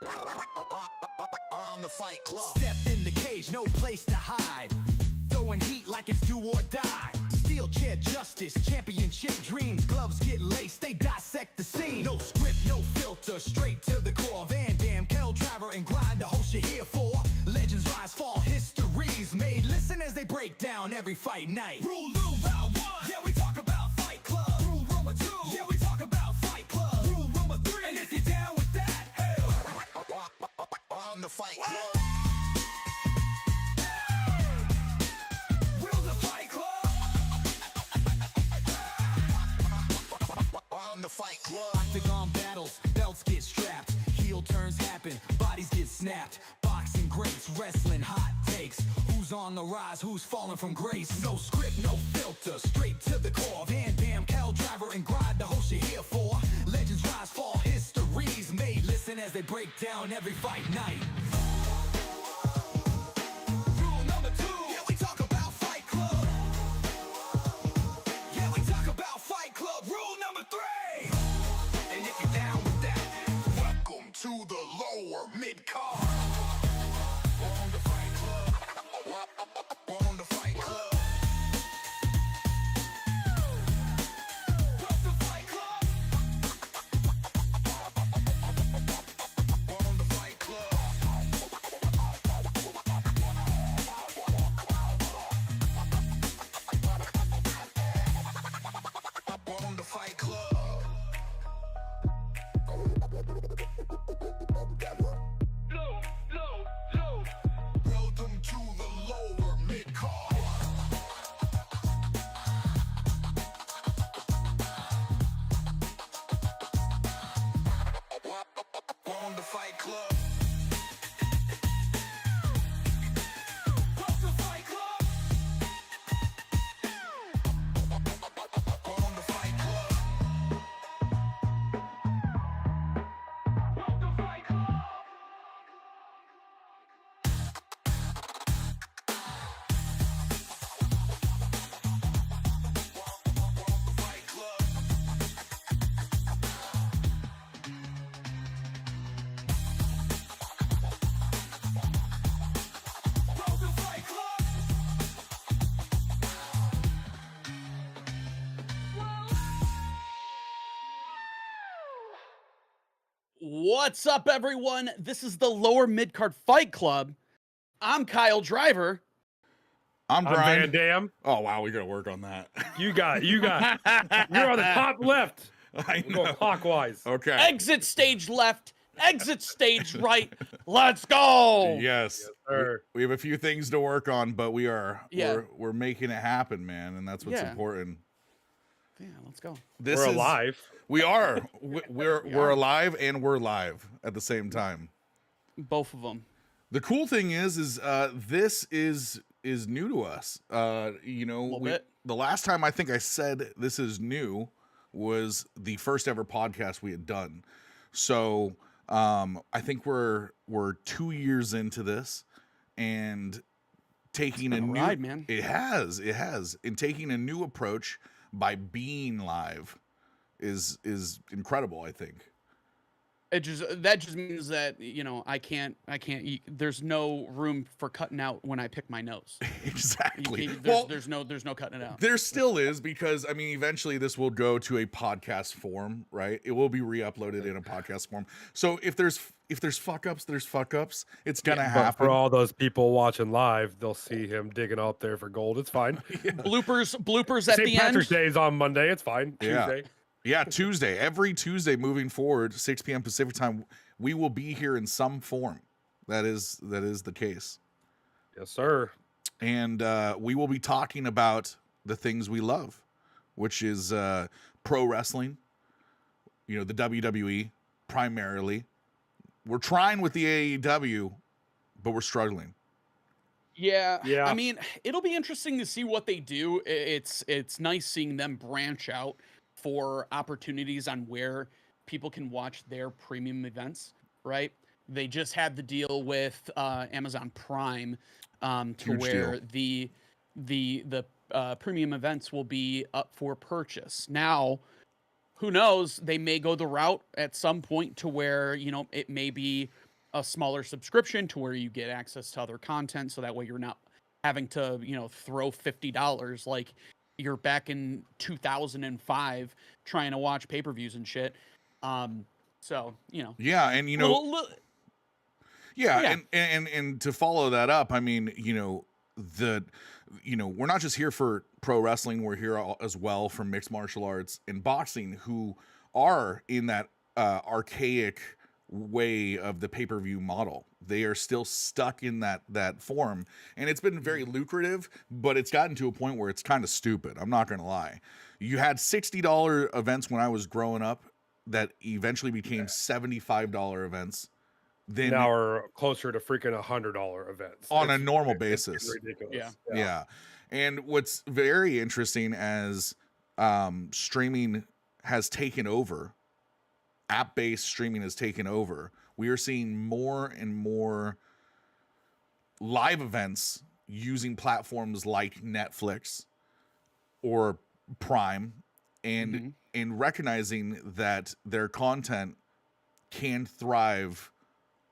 On the Fight Club. Step in the cage, no place to hide. Throwing heat like it's do or die. Steel chair justice, championship dreams. Gloves get laced, they dissect the scene. No script, no filter, straight to the core. Van Dam, Kel Driver, and Grind, the host you're here for. Legends rise, fall, histories made. Listen as they break down every fight night. Rule round 1, yeah, we talk about Fight Club. Rule number 2, yeah, we talk about Fight Club. Rule number 3, and if you're down with that, hey, on the Fight Club. The Fight Club. Octagon battles, belts get strapped, heel turns happen, bodies get snapped. Boxing greats, wrestling hot takes. Who's on the rise, who's falling from grace? No script, no filter, straight to the core. Van Dam, Kel Driver, and Grind, the host you're here for. Legends rise, fall, histories made. Listen as they break down every fight night. Rule number 2, yeah, we talk about Fight Club. Yeah, we talk about Fight Club. Rule number 3. To the lower mid-card. On the Fight Club. On the Fight Club. On the Fight Club. On the Fight Club. On the Fight Club. Welcome to the lower mid-card. On the Fight Club. On the Fight Club. On the Fight Club. On the Fight Club. What's up, everyone? This is the Lower Midcard Fight Club. I'm Kyle Driver. I'm Brian. Van Dam. Oh wow, we gotta work on that. You got. You're on the top left. I We're know. going clockwise. Okay. Exit stage left, exit stage right. Let's go. Yes. sir. We have a few things to work on, but we are Yeah. we're making it happen, man, and that's what's Yeah. important. Yeah, let's go. This We're is alive. We are. We're alive and we're live at the same time. Both of them. The cool thing is this is new to us. You know, bit. the last time I think I said this is new was the first ever podcast we had done. So I think we're 2 years into this and taking a new ride, man. It has. And taking a new approach by being live is incredible, I think. That just means that, you know, I can't there's no room for cutting out when I pick my nose. Exactly. There's no cutting it out. There still is, because I mean, eventually this will go to a podcast form, right? It will be re-uploaded in a podcast form. So if there's fuck ups, there's fuck ups. It's gonna But happen. for all those people watching live, they'll see him digging up there for gold. It's fine. Bloopers at St. the Patrick's end. Day is on Monday. It's fine. Yeah. Tuesday. Yeah, Tuesday. Every Tuesday moving forward, 6 p.m. Pacific time, we will be here in some form. That is the case. Yes, sir. And we will be talking about the things we love, which is pro wrestling, you know, the WWE primarily. We're trying with the AEW, but we're struggling. Yeah. Yeah. I mean, it'll be interesting to see what they do. It's nice seeing them branch out for opportunities on where people can watch their premium events, right? They just had the deal with Amazon Prime to Huge where deal. the premium events will be up for purchase. Now, who knows? They may go the route at some point to where, you know, it may be a smaller subscription to where you get access to other content, so that way you're not having to, throw $50 like you're back in 2005 trying to watch pay-per-views and shit. So, Yeah, and yeah, Yeah. and to follow that up, I mean, we're not just here for pro wrestling, we're here as well for mixed martial arts and boxing, who are in that archaic way of the pay-per-view model. They are still stuck in that form, and it's been very lucrative, but it's gotten to a point where it's kind of stupid. I'm not gonna lie. You had $60 events when I was growing up that eventually became $75 events. Then Now we're closer to freaking $100 events on a It's- normal it's basis. ridiculous. Yeah. And what's very interesting as streaming has taken over, app-based streaming has taken over, we are seeing more and more live events using platforms like Netflix or Prime, and recognizing that their content can thrive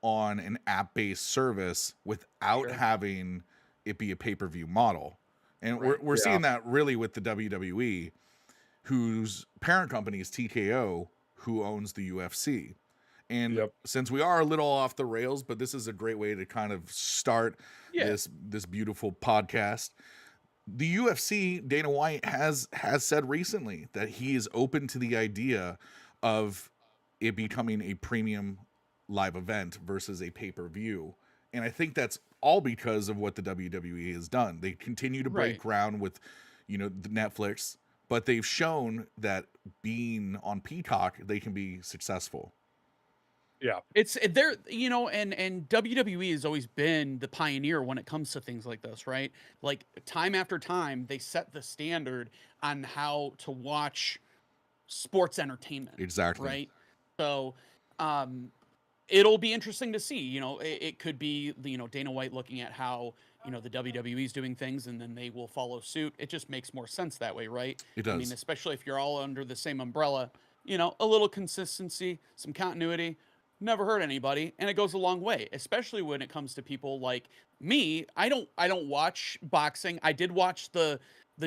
on an app-based service without having it be a pay-per-view model. And we're seeing that really with the WWE, whose parent company is TKO, who owns the UFC. And since we are a little off the rails, but this is a great way to kind of start this beautiful podcast. The UFC, Dana White has said recently that he is open to the idea of it becoming a premium live event versus a pay-per-view. And I think that's all because of what the WWE has done. They continue to break ground with, the Netflix, but they've shown that being on Peacock, they can be successful. Yeah. It's there, and WWE has always been the pioneer when it comes to things like this, right? Like time after time, they set the standard on how to watch sports entertainment. Exactly. Right. So, it'll be interesting to see, it could be, Dana White looking at how, the WWE is doing things, and then they will follow suit. It just makes more sense that way, right? It does. I mean, especially if you're all under the same umbrella, a little consistency, some continuity, never hurt anybody, and it goes a long way, especially when it comes to people like me. I don't watch boxing. I did watch the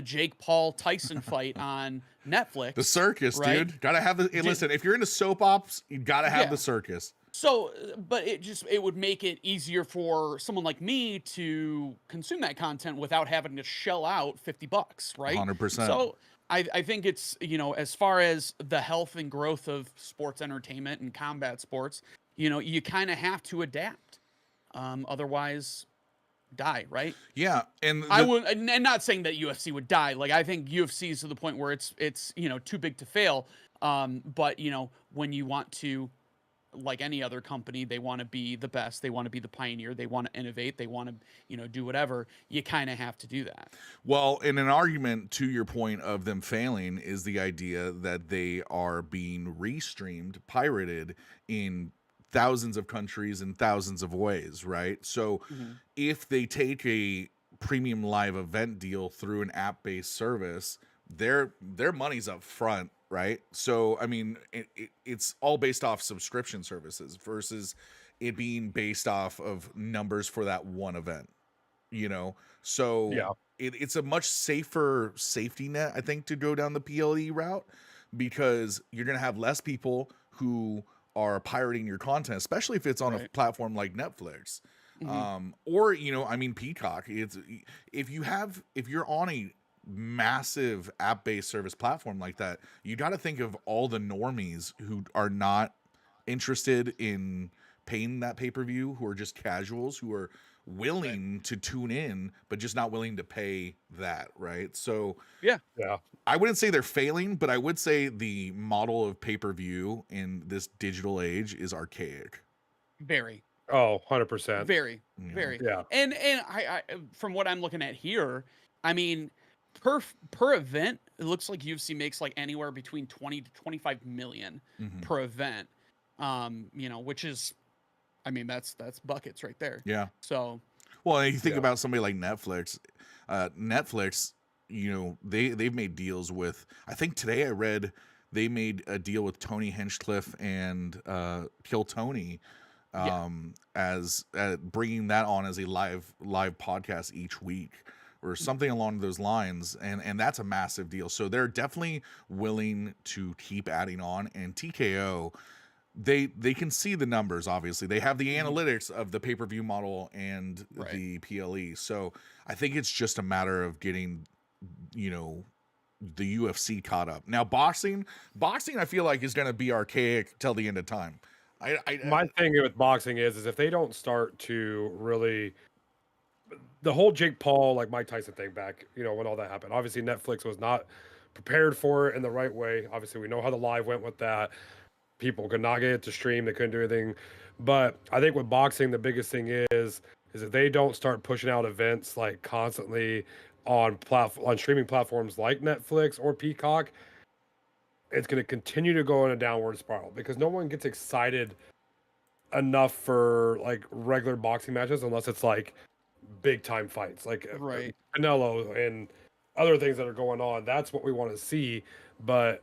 Jake Paul Tyson fight on Netflix. The circus, right? dude. Gotta have the listen, if you're into soap ops, you gotta have the circus. So, but it would make it easier for someone like me to consume that content without having to shell out $50, right? 100%. So I think it's, as far as the health and growth of sports entertainment and combat sports, you kind of have to adapt. Otherwise die, right? Yeah. And I would, and not saying that UFC would die. Like, I think UFC is to the point where it's too big to fail. But when you want to, like any other company, they want to be the best, they want to be the pioneer, they want to innovate, they want to do whatever, you kind of have to do that. Well, in an argument to your point of them failing is the idea that they are being restreamed, pirated in thousands of countries in thousands of ways, right? So if they take a premium live event deal through an app-based service, their money's up front, right? So I mean, it's all based off subscription services versus it being based off of numbers for that one event, so it's a much safer safety net, I think, to go down the PLE route, because you're gonna have less people who are pirating your content, especially if it's on a platform like Netflix. Or Peacock. It's if you're on a massive app-based service platform like that, you got to think of all the normies who are not interested in paying that pay-per-view, who are just casuals, who are willing to tune in but just not willing to pay that, right? So yeah, I wouldn't say they're failing, but I would say the model of pay-per-view in this digital age is archaic. Very. Oh, 100%. Very. Yeah. And I from what I'm looking at here, I mean, per event, it looks like UFC makes like anywhere between 20 to 25 million per event. Which is, I mean, that's buckets right there. Yeah. So, well, you think about somebody like Netflix. Netflix, they've made deals with, I think today I read they made a deal with Tony Hinchcliffe and Kill Tony Yeah. as bringing that on as a live podcast each week or something along those lines, and that's a massive deal. So they're definitely willing to keep adding on, and TKO, they can see the numbers. Obviously they have the analytics of the pay-per-view model and Right. the PLE, so I think it's just a matter of getting, you know, the UFC caught up. Now boxing I feel like is going to be archaic till the end of time. My thing with boxing is if they don't start to really, the whole Jake Paul, like Mike Tyson thing back, you know, when all that happened, obviously Netflix was not prepared for it in the right way. Obviously, we know how the live went with that. People could not get it to stream. They couldn't do anything. But I think with boxing, the biggest thing is if they don't start pushing out events like constantly on streaming platforms like Netflix or Peacock, it's going to continue to go in a downward spiral because no one gets excited enough for like regular boxing matches unless it's like big time fights like Right. Canelo and other things that are going on. That's what we want to see. But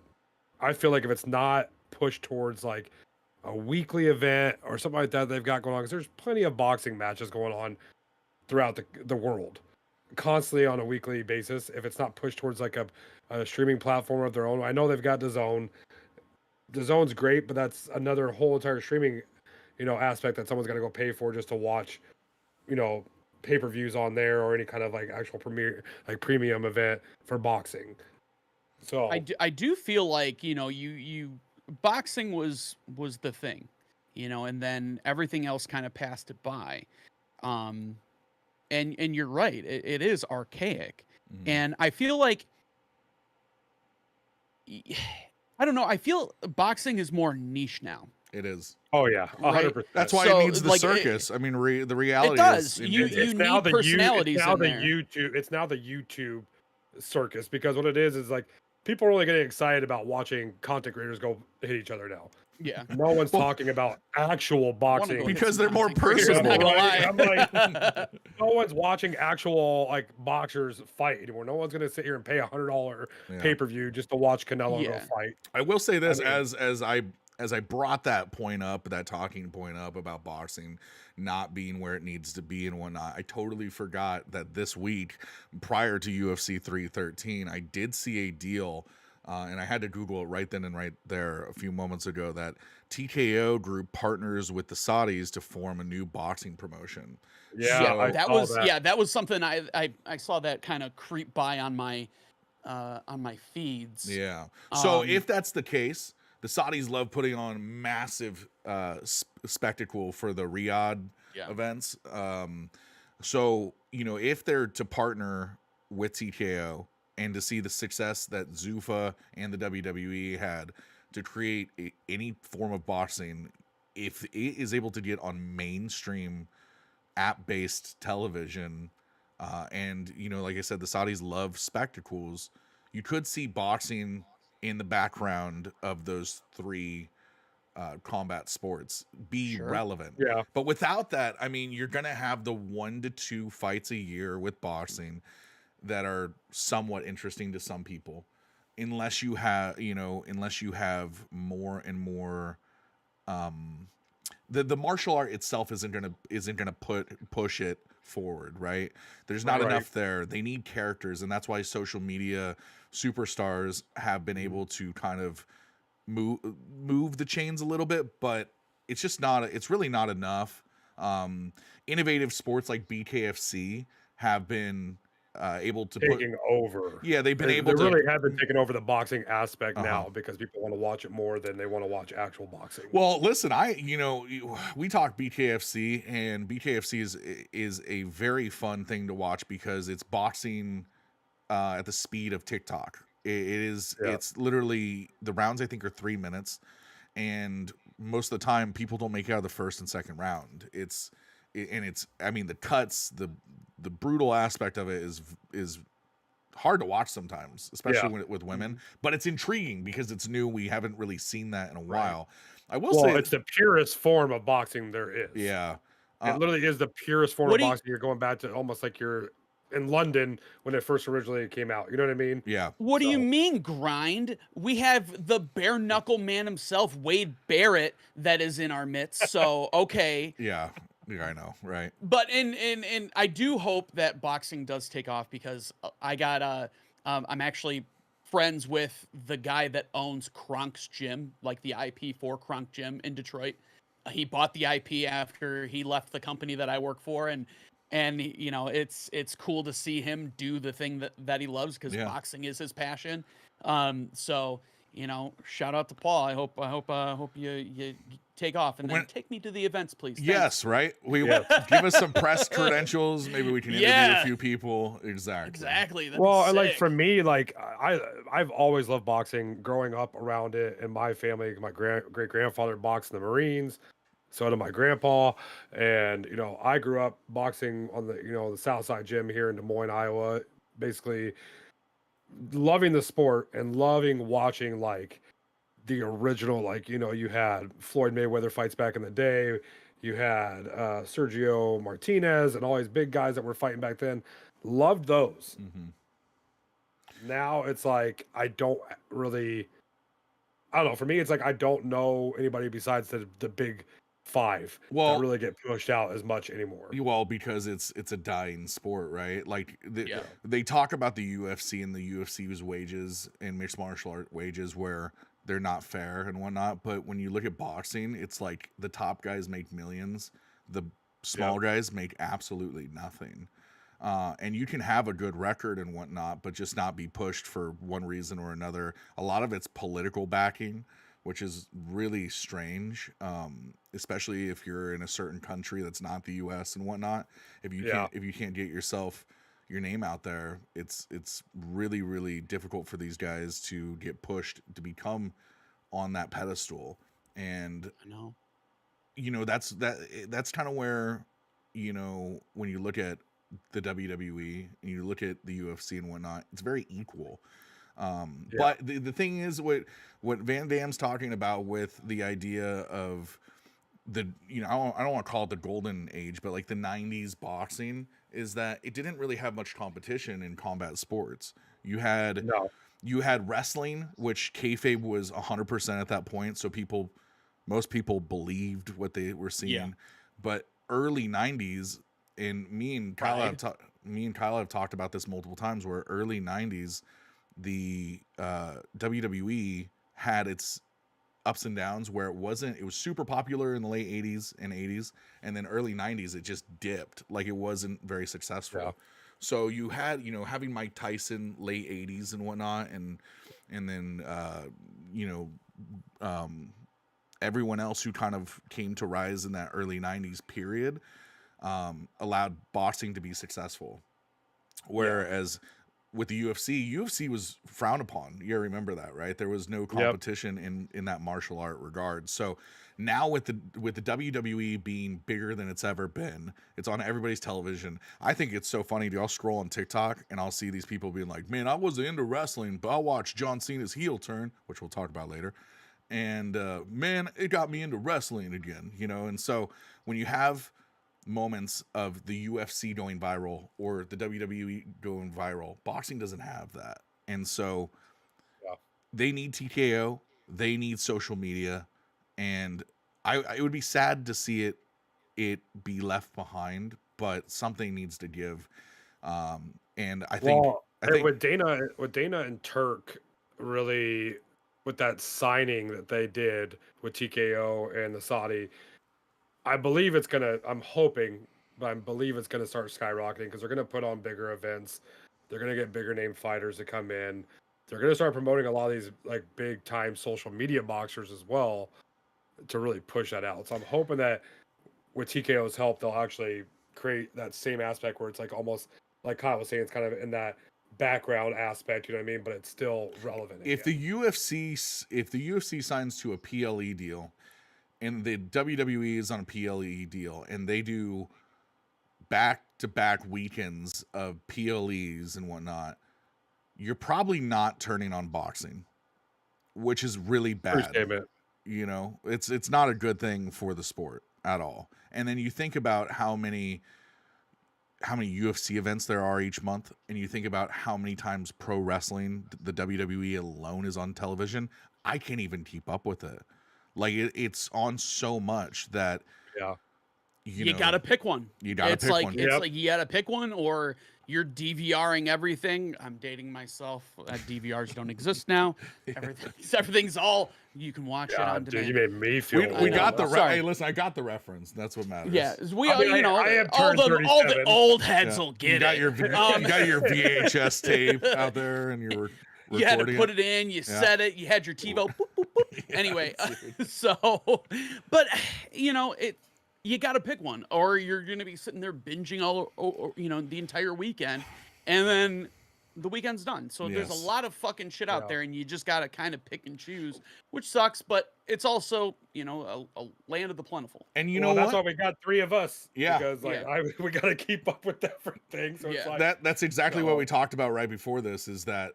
I feel like if it's not pushed towards like a weekly event or something like that they've got going on, because there's plenty of boxing matches going on throughout the world constantly on a weekly basis. If it's not pushed towards like a streaming platform of their own, I know they've got DAZN. DAZN's great, but that's another whole entire streaming, you know, aspect that someone's got to go pay for just to watch, you know, pay-per-views on there or any kind of like actual premium event for boxing. So I do feel like, you know, you boxing was the thing, you know, and then everything else kind of passed it by. And you're right, it is archaic. Mhm. And I feel like I don't know, I feel boxing is more niche now. It is. oh yeah, Right. 100%. That's why So, it needs the like, circus. I mean, the reality it does. is it- You it- you now need personalities it's now in the there. YouTube. It's now the YouTube circus because what it is like people are really getting excited about watching content creators go hit each other now. Yeah. No one's Well, talking about actual boxing. Go hit Because some they're more content creators, personable. I'm not Right? I'm gonna lie. no one's watching actual like boxers fight anymore. No one's gonna sit here and pay $100 Yeah. pay-per-view just to watch Canelo Yeah. go fight. I will say this mean- as I brought that point up, that talking point up about boxing not being where it needs to be and whatnot, I totally forgot that this week, prior to UFC 313, I did see a deal, and I had to Google it right then and right there a few moments ago, that TKO Group partners with the Saudis to form a new boxing promotion. Yeah, So- I that saw was that. that was something I saw that kind of creep by on my feeds. Yeah. So Um, if that's the case, the Saudis love putting on massive spectacle for the Riyadh Yeah. events. So, you know, if they're to partner with TKO and to see the success that Zuffa and the WWE had to create any form of boxing, if it is able to get on mainstream app-based television, and, you know, like I said, the Saudis love spectacles, you could see boxing in the background of those three combat sports be Sure. relevant. Yeah. But without that, I mean, you're going to have the 1 to 2 fights a year with boxing that are somewhat interesting to some people, unless you have, you know, more and more, the martial art itself isn't gonna push it forward, right? There's not Right. enough there. They need characters, and that's why social media superstars have been able to kind of move the chains a little bit, but it's just not. It's really not enough. Innovative sports like BKFC have been able to put. Taking over. Yeah, they've been They able to. really have been taking over the boxing aspect Uh-huh. now because people want to watch it more than they want to watch actual boxing. Well, listen, we talk BKFC, and BKFC is a very fun thing to watch because it's boxing at the speed of TikTok. It's literally, the rounds I think are 3 minutes, and most of the time people don't make it out of the first and second round. I mean, the cuts, the brutal aspect of it is hard to watch sometimes, especially with women, but it's intriguing because it's new. We haven't really seen that in a while. I will say it's the purest form of boxing there is. yeah. It literally is the purest form What of do you- boxing. You're going back to almost like you're in London when it first originally came out. You know what I mean? Yeah. What do you So- mean grind? We have the bare knuckle man himself, Wade Barrett, that is in our midst. So okay, Yeah. Yeah, I know. Right. but and I do hope that boxing does take off because I got I'm actually friends with the guy that owns Kronk's Gym, like the IP for Kronk Gym in Detroit. He bought the IP after he left the company that I work for, and you know it's cool to see him do the thing that he loves because Yeah. boxing is his passion. So you know, shout out to Paul. I hope you take off and then When- take me to the events, please. Thanks. Yes, right. We Yes. give us some press credentials. Maybe we can interview Yeah. a few people. Exactly. Exactly. That'd Well, be and like sick. for me, like I've always loved boxing. Growing up around it in my family, my great grandfather boxed in the Marines. So did my grandpa, and you know I grew up boxing on the South Side Gym here in Des Moines, Iowa. Basically, loving the sport and loving watching like the original, like you had Floyd Mayweather fights back in the day. You had Sergio Martinez and all these big guys that were fighting back then. Loved those. Hmm. Now it's like I don't know. For me, it's like I don't know anybody besides the big five Well- that really get pushed out as much anymore. Well, because it's a dying sport, right? Like Yeah. they talk about the UFC and the UFC's wages and mixed martial art wages where they're not fair and whatnot. But when you look at boxing, it's like the top guys make millions, the small guys make absolutely nothing. And you can have a good record and whatnot, but just not be pushed for one reason or another. A lot of it's political backing, which is really strange, especially if you're in a certain country that's not the U.S. and whatnot. If you can't get your name out there, it's really, really difficult for these guys to get pushed to become on that pedestal. And I know. that's kind of where, when you look at the WWE and you look at the UFC and whatnot, it's very equal. But the thing is, what Van Damme's talking about with the idea of the, I don't want to call it the golden age, but like the 90s boxing, is that it didn't really have much competition in combat sports. You had wrestling, which kayfabe was 100% at that point, so most people believed what they were seeing. Yeah. But early 90s, and me and Kyle have talked about this multiple times, where early 90s the WWE had its ups and downs, where it was super popular in the late 80s and 80s, and then early 90s it just dipped, like it wasn't very successful. Yeah. So you had, having Mike Tyson late 80s and whatnot, and then everyone else who kind of came to rise in that early 90s period allowed boxing to be successful. Whereas with the UFC was frowned upon. You remember that, right? There was no competition in that martial art regard. So now with the WWE being bigger than it's ever been, it's on everybody's television. I think it's so funny. I'll scroll on TikTok and I'll see these people being like, "Man, I wasn't into wrestling, but I watched John Cena's heel turn," which we'll talk about later. And man, it got me into wrestling again, And so when you have moments of the UFC going viral or the WWE going viral, boxing doesn't have that. And so they need TKO, they need social media, and it would be sad to see it be left behind, but something needs to give. And I think with Dana and Turk really, with that signing that they did with TKO and the Saudi, I believe I'm hoping, but I believe it's going to start skyrocketing because they're going to put on bigger events. They're going to get bigger name fighters to come in. They're going to start promoting a lot of these like big time social media boxers as well to really push that out. So I'm hoping that with TKO's help, they'll actually create that same aspect where it's like almost like Kyle was saying, it's kind of in that background aspect, you know what I mean? But it's still relevant. If the UFC signs to a PLE deal, and the WWE is on a PLE deal, and they do back-to-back weekends of PLEs and whatnot, you're probably not turning on boxing, which is really bad. It's not a good thing for the sport at all. And then you think about how many how many UFC events there are each month, and you think about how many times pro wrestling, the WWE alone, is on television, I can't even keep up with it. Like it's on so much that Yeah. You gotta pick one. You gotta It's pick like one. it's Yep. like you gotta pick one, or you're DVRing everything. I'm dating myself. DVRs don't exist now. Everything's all you can watch it on Dude, demand. you made me feel We know. got the Sorry. hey, listen, I got the reference. That's what matters. Yeah, we I mean, you know I have all turned the 37. old heads Yeah. will get you got it. your you got your VHS tape out there, and you were You had to recording put it in. You set it. You had your TiVo. Boop, boop, boop. Yeah, Anyway, dude. so, but you know it. You got to pick one, or you're going to be sitting there binging the entire weekend, and then the weekend's done. So there's Yes. a lot of fucking shit out Yeah. there, and you just got to kind of pick and choose, which sucks. But it's also a land of the plentiful. And you Well, know that's what? why we got 3 of us. Yeah. Because we got to keep up with everything. So it's Yeah. like, That's exactly what So- we talked about right before this, is that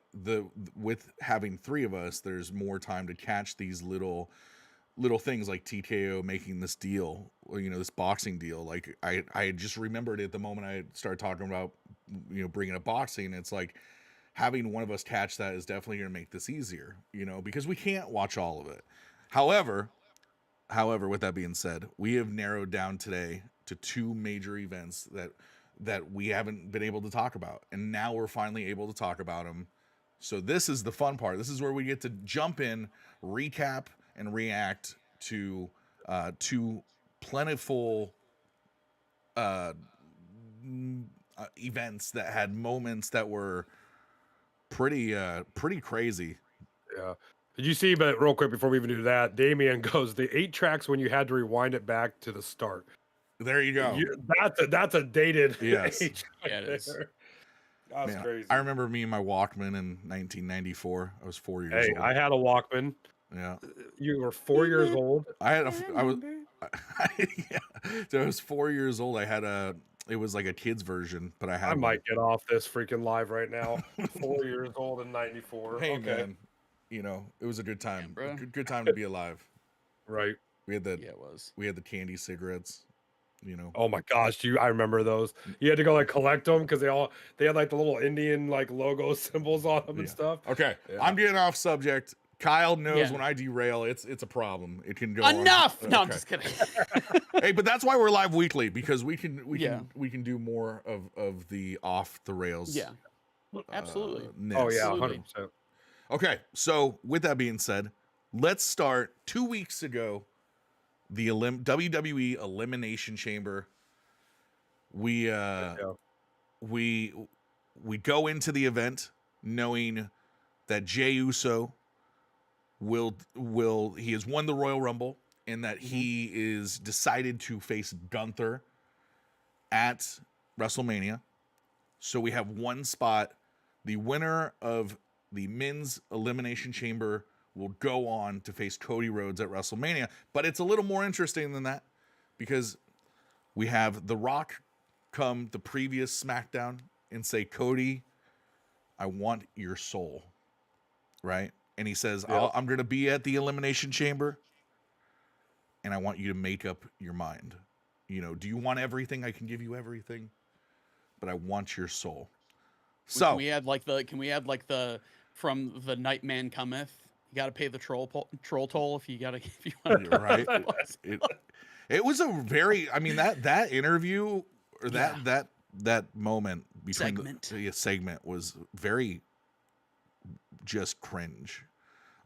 with having 3 of us, there's more time to catch these little things like TKO making this deal, or this boxing deal. Like I just remembered it the moment I started talking about bringing up boxing. It's like having one of us catch that is definitely going to make this easier, because we can't watch all of it. However, with that being said, we have narrowed down today to 2 major events that we haven't been able to talk about, and now we're finally able to talk about them. So this is the fun part. This is where we get to jump in, recap, and react to 2 plentiful events that had moments that were pretty crazy. yeah. Did you see, but real quick before we even do that, Damien goes, the 8 tracks when you had to rewind it back to the start. There you go. That's a dated Yes. 8 track Yeah, it is. there. That's Man, crazy. I remember me and my Walkman in 1994. I was 4 years Hey, old. I had a Walkman. Yeah, You were 4 years old. I was yeah. So I was 4 years old. It was like a kid's version, but I had I one. might get off this freaking live right now. 4 years old in 94. Hey Okay. man, it was a good time. bro. Good time to be alive. Right. We had the Yeah, it was. candy cigarettes. Oh my gosh, I remember those. You had to go like collect them because they had like the little Indian like logo symbols on them and Yeah. stuff. Okay, Yeah. I'm getting off subject. Kyle knows Yeah. when I derail, it's a problem. It can go on. Enough. No, I'm Okay. just kidding. Hey, but that's why we're live weekly, because we can Yeah. do more of the off the rails. Yeah, absolutely. Oh yeah, Absolutely. 100%. Okay, so with that being said, let's start 2 weeks ago. The WWE Elimination Chamber. We Yeah. we go into the event knowing that Jey Uso he has won the Royal Rumble, and that he is decided to face Gunther at WrestleMania. So we have one spot. The winner of the men's Elimination Chamber will go on to face Cody Rhodes at WrestleMania. But it's a little more interesting than that, because we have The Rock come the previous SmackDown and say, Cody, I want your soul. Right? And he says, Yep. I'm going to be at the Elimination Chamber, and I want you to make up your mind. Do you want everything? I can give you everything, but I want your soul. So Can we add like the from the Nightman Cometh? You got to pay the troll toll if you want You're right. It was a very, that interview, or that moment between Segment. the segment was very just cringe.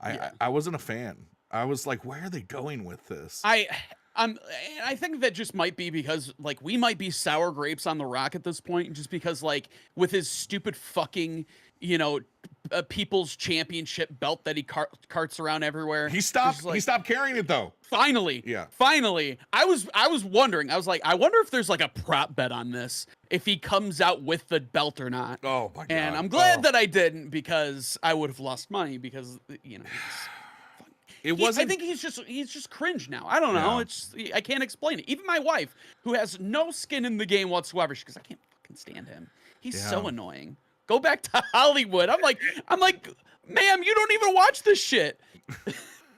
Yeah. I wasn't a fan. I was like, where are they going with this? I think that just might be because like we might be sour grapes on the Rock at this point, just because like with his stupid fucking people's championship belt that he carts around everywhere. He stopped. Just, like, He stopped carrying it though. Finally, Yeah. Finally, I was wondering. I was like, I wonder if there's like a prop bet on this, if he comes out with the belt or not. Oh my god! And I'm glad that I didn't, because I would have lost money, because it wasn't. I think he's just cringe now. I don't know. Yeah. I can't explain it. Even my wife, who has no skin in the game whatsoever, she goes, I can't fucking stand him. He's so Yeah. annoying. Go back to Hollywood. I'm like, ma'am, you don't even watch this shit.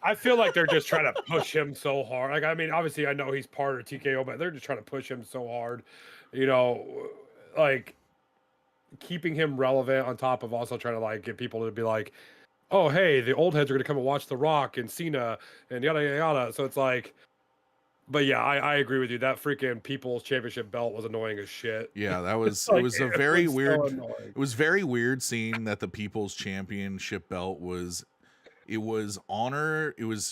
I feel like they're just trying to push him so hard. Like, I mean, obviously I know he's part of TKO, but they're just trying to push him so hard. like keeping him relevant on top of also trying to like get people to be like, oh hey, the old heads are gonna come and watch The Rock and Cena and yada yada yada. So it's like, but yeah, I agree with you. That freaking People's Championship belt was annoying as shit. Yeah, that was Like, it was a very was so weird annoying. it was very weird seeing that the People's Championship belt was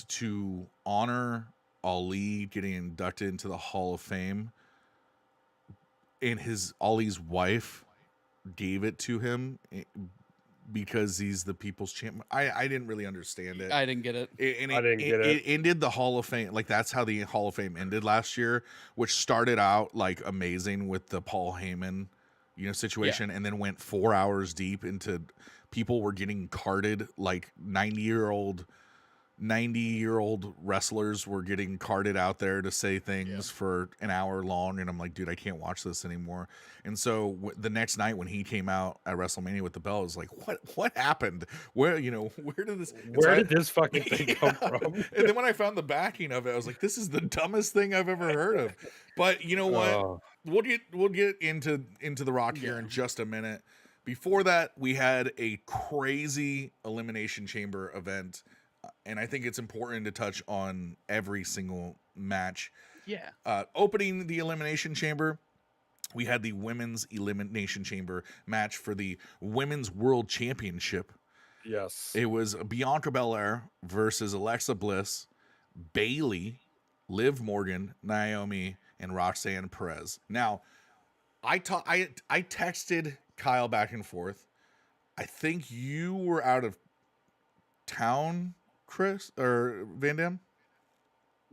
to honor Ali getting inducted into the Hall of Fame, and Ali's wife gave it to him because he's the People's Champ. I didn't really understand it. I didn't get it. I didn't get it. It ended the Hall of Fame, like that's how the Hall of Fame ended last year, which started out like amazing with the Paul Heyman, situation, and then went 4 hours deep into people were getting carded, like 90-year-old wrestlers were getting carted out there to say things for an hour long, and I'm like, dude, I can't watch this anymore. And so the next night when he came out at WrestleMania with the belt, I was like, what happened? Where did this Fucking thing come from? And then when I found the backing of it, I was like, this is the dumbest thing I've ever heard of. But you know what? We'll get into The Rock here in just a minute. Before that, we had a crazy Elimination Chamber event, and I think it's important to touch on every single match. Yeah. Opening the Elimination Chamber, we had the Women's Elimination Chamber match for the Women's World Championship. Yes. It was Bianca Belair versus Alexa Bliss, Bayley, Liv Morgan, Naomi, and Roxanne Perez. Now, I texted Kyle back and forth. I think you were out of town, Chris, or Van Dam?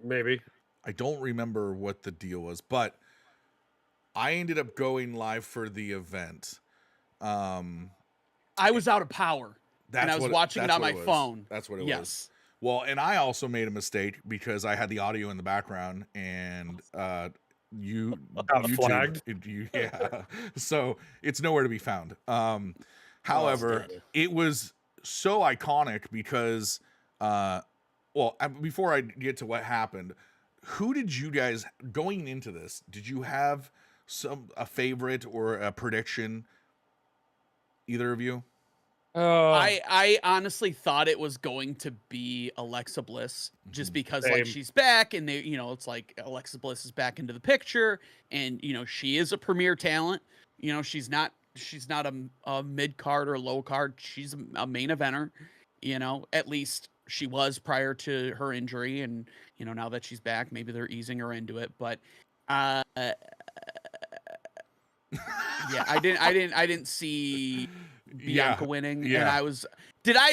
Maybe. I don't remember what the deal was, but I ended up going live for the event. I was out of power, and I was watching it on my phone. That's what it was. Well, and I also made a mistake because I had the audio in the background, and you flagged. So it's nowhere to be found. However, it was so iconic because before I get to what happened, who did you guys, going into this, did you have a favorite or a prediction, either of you? I honestly thought it was going to be Alexa Bliss, just because like she's back, and it's like Alexa Bliss is back into the picture, and she is a premier talent. She's not a mid card or low card. She's a main eventer. At least she was prior to her injury, and now that she's back, maybe they're easing her into it. But yeah, I didn't see Bianca winning, and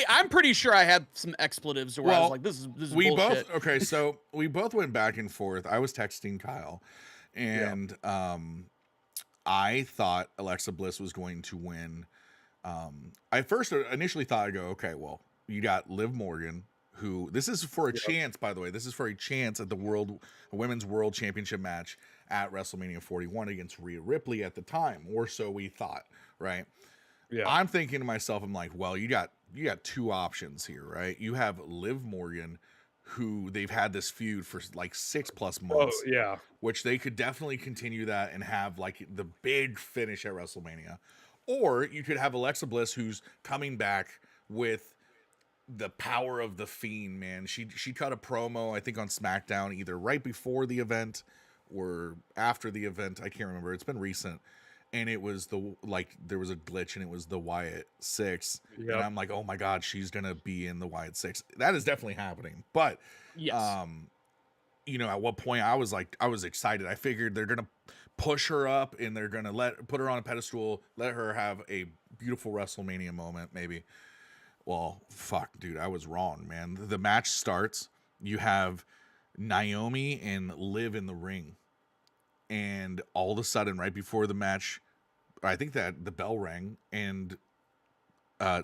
I'm pretty sure I had some expletives where I was like, this is bullshit. So we both went back and forth. I was texting Kyle, and I thought Alexa Bliss was going to win. I initially thought, okay, well, you got Liv Morgan, who, this is for a chance, by the way, this is for a chance at the Women's World Championship match at WrestleMania 41 against Rhea Ripley at the time, or so we thought, right? Yeah. I'm thinking to myself, I'm like, well, you got two options here, right? You have Liv Morgan, who they've had this feud for like 6+ months. Oh, yeah. Which they could definitely continue that and have like the big finish at WrestleMania. Or you could have Alexa Bliss, who's coming back with the power of the Fiend, man. She cut a promo, I think, on SmackDown, either right before the event or after the event. I can't remember. It's been recent. And it was there was a glitch, and it was the Wyatt 6. Yep. And I'm like, oh my God, she's gonna be in the Wyatt 6. That is definitely happening. But yes. At what point I was excited. I figured they're gonna push her up, and they're gonna put her on a pedestal, let her have a beautiful WrestleMania moment, maybe. Well, fuck, dude, I was wrong, man. The match starts. You have Naomi and Liv in the ring. And all of a sudden, right before the match, I think that the bell rang, and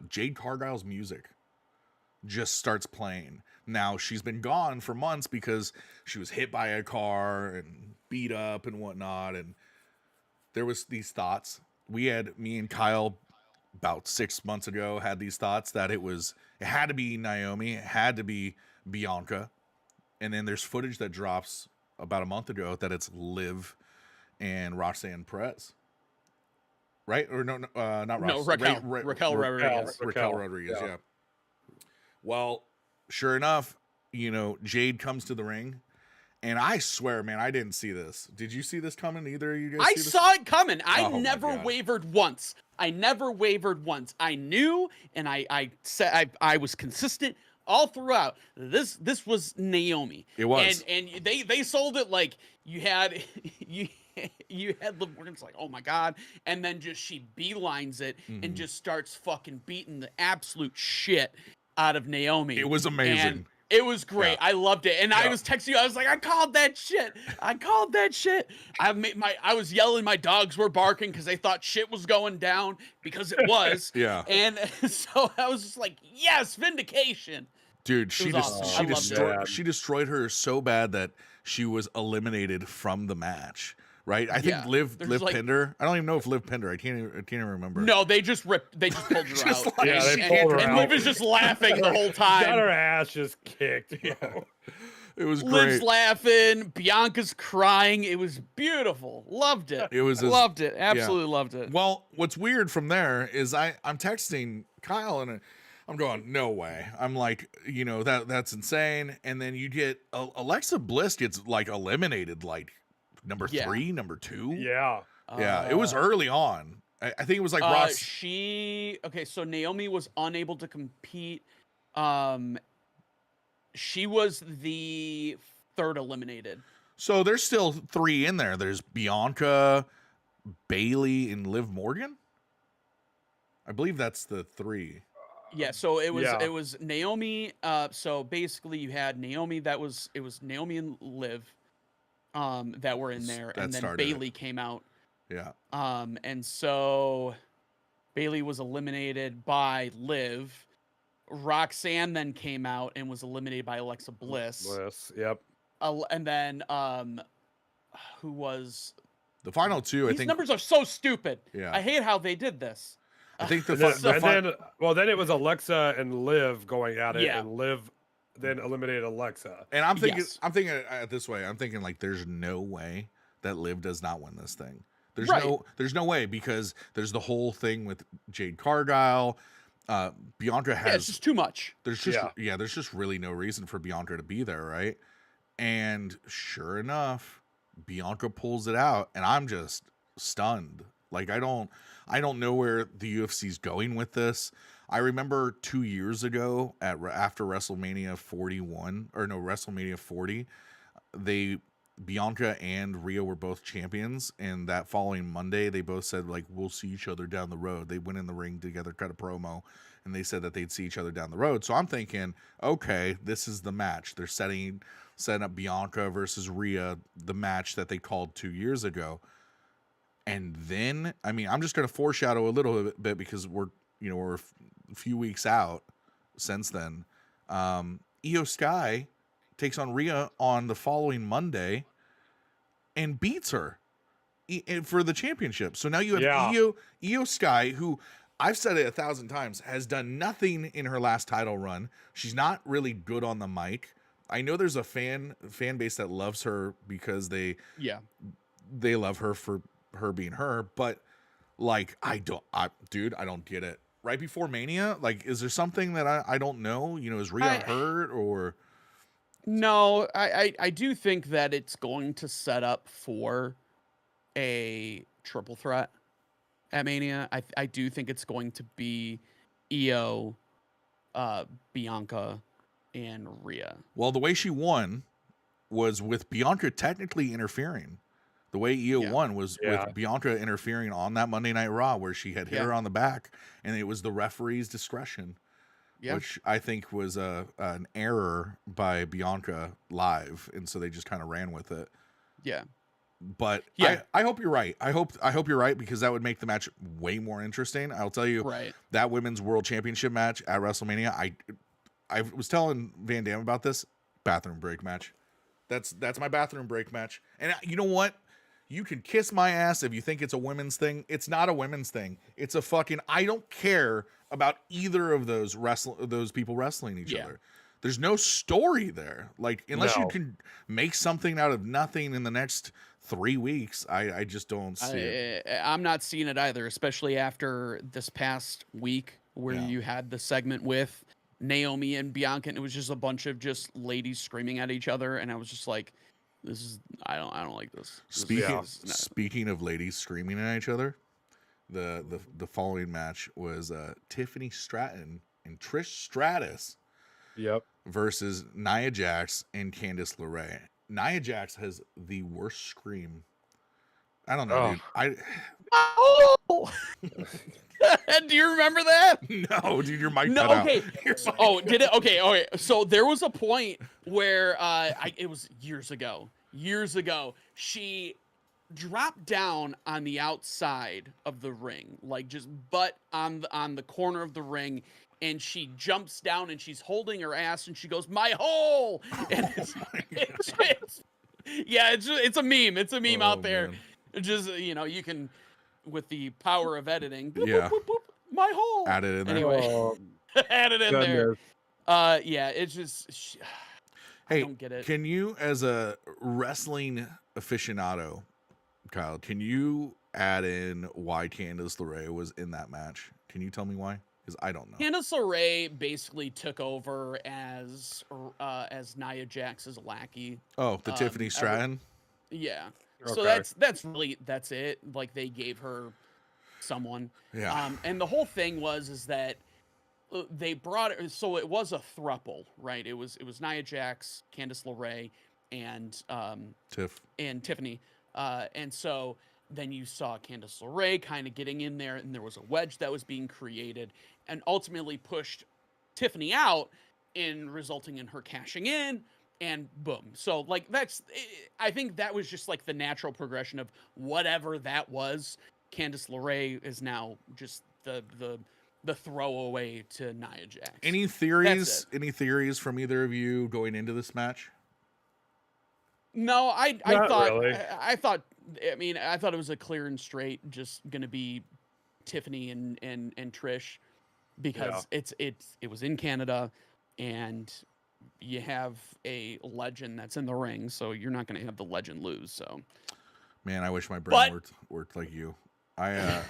Jade Cargill's music just starts playing. Now, she's been gone for months because she was hit by a car and beat up and whatnot. And there was these thoughts. Me and Kyle, about 6 months ago, had these thoughts that it had to be Naomi, it had to be Bianca. And then there's footage that drops about a month ago that it's Liv and Roxanne Perez. right? Or no, not No, Ross. Raquel Rodriguez. Raquel Rodriguez. Yeah. Well, sure enough, Jade comes to the ring, and I swear, man, I didn't see this. Did you see this coming? Either of you guys? I saw it coming. I Oh my never God. wavered once. I knew, and I said I was consistent all throughout. This was Naomi. It was. And they sold it like you had you had Liv Morgan's like, oh my God, and then just she beelines it and just starts fucking beating the absolute shit out of Naomi. It was amazing. And it was great. Yeah. I loved it. And I was texting you. I was like, I called that shit. I was yelling. My dogs were barking because they thought shit was going down because it was. Yeah. And so I was just like, yes, vindication. Dude, she was awesome. I loved she destroyed her so bad that she was eliminated from the match. Right? I think Yeah. Liv There's like- pinned her. I don't even know if Liv pinned her. I can't even remember. No, they just pulled her Just out. like- Yeah, and, they pulled her and out. Liv is just laughing the whole Got her time. ass just kicked. Bro. It was Liv's great. laughing. Bianca's crying. It was beautiful. Loved it. It was Loved it. Absolutely loved it. Well, what's weird from there is I'm texting Kyle and I'm going, no way. I'm like, that's insane. And then you get Alexa Bliss gets like eliminated like number 3, number 2. Yeah. Yeah, it was early on. I think it was like Ross. So Naomi was unable to compete. She was the third eliminated. So there's still 3 in there. There's Bianca, Bailey, and Liv Morgan. I believe that's the 3. Yeah, so it was Yeah. it was Naomi. So basically you had Naomi. It was Naomi and Liv, that were in there, That and then started it. Bailey came out. Yeah. And so Bailey was eliminated by Liv. Roxanne then came out and was eliminated by Alexa Bliss. Yep. And then who was The final 2, I these think. numbers are so stupid. Yeah. I hate how they did this. I think the Then it was Alexa and Liv going at it, Yeah. and Liv then eliminated Alexa. And I'm thinking, Yes. this way. I'm thinking like, there's no way that Liv does not win this thing. There's Right. there's no way, because there's the whole thing with Jade Cargill. Bianca has. Yeah, it's just too much. There's just really no reason for Bianca to be there, right? And sure enough, Bianca pulls it out, and I'm just stunned. Like I don't know where the UFC's going with this. I remember 2 years ago after WrestleMania 40, Bianca and Rhea were both champions, and that following Monday they both said like, we'll see each other down the road. They went in the ring together, cut a promo, and they said that they'd see each other down the road. So I'm thinking, okay, this is the match. They're setting up Bianca versus Rhea, the match that they called 2 years ago. And then, I mean, I'm just going to foreshadow a little bit because we're a few weeks out since then. Io Sky takes on Rhea on the following Monday and beats her for the championship. So now you have Io Sky, who I've said it 1,000 times, has done nothing in her last title run. She's not really good on the mic. I know there's a fan base that loves her because they love her for her being her, but like I don't get it. Right before Mania, like, is there something that I don't know? Is Rhea hurt or? No, I do think that it's going to set up for a triple threat at Mania. I do think it's going to be Io, Bianca, and Rhea. Well, the way she won was with Bianca technically interfering. The way Io won was with Bianca interfering on that Monday Night Raw where she had hit her on the back, and it was the referee's discretion. Yeah. Which I think was an error by Bianca live, and so they just kind of ran with it. Yeah. But I hope you're right. I hope you're right, because that would make the match way more interesting. I'll tell you, that Women's World Championship match at WrestleMania, I was telling Van Dam about this bathroom break match. That's my bathroom break match. And you know what? You can kiss my ass if you think it's a women's thing. It's not a women's thing. It's a fucking, I don't care about either of those people wrestling each other. there's no story there. Like unless you No. can make something out of nothing in the next 3 weeks, I just don't see it. I'm not seeing it either, especially after this past week where Yeah. you had the segment with Naomi and Bianca, and it was just a bunch of just ladies screaming at each other, and I was just like, "This is I don't like this." Speaking of ladies screaming at each other, the following match was Tiffany Stratton and Trish Stratus Yep. versus Nia Jax and Candice LeRae. Nia Jax has the worst scream. I don't know, Oh. dude. I Oh! Do you remember that? no, dude, your mic No, cut out. okay. Your So, mic- oh, did it? Okay, okay. So there was a point where it was years ago. Years ago, she dropped down on the outside of the ring, like just butt on the corner of the ring, and she jumps down and she's holding her ass and she goes, "My hole!" And it's a meme. It's a meme Oh, out there. man. It just you can, with the power of editing, boop, Yeah. boop, boop, boop, my hole. Add it in there. Anyway, Oh, add it in there. goodness. Yeah, it's just I Hey, don't get it. can you, as a wrestling aficionado, Kyle, can you add in why Candice LeRae was in that match? Can you tell me why? Because I don't know. Candice LeRae basically took over as Nia Jax's lackey. Oh, the Tiffany Stratton. Yeah. So Okay. that's it. Like they gave her someone. Yeah. And the whole thing is that they brought it. So it was a throuple, right? It was Nia Jax, Candice LeRae, and Tiff. Tiffany. And so then you saw Candice LeRae kind of getting in there, and there was a wedge that was being created, and ultimately pushed Tiffany out, resulting in her cashing in, and boom. So like I think that was just like the natural progression of whatever that was. Candice LeRae is now just the throwaway to Nia Jax. Any theories? Any theories from either of you going into this match? No, I Not thought really. I thought it was a clear and straight just gonna be Tiffany and Trish, because it was in Canada, and you have a legend that's in the ring, so you're not gonna have the legend lose. So Man, I wish my brain But- worked like you. I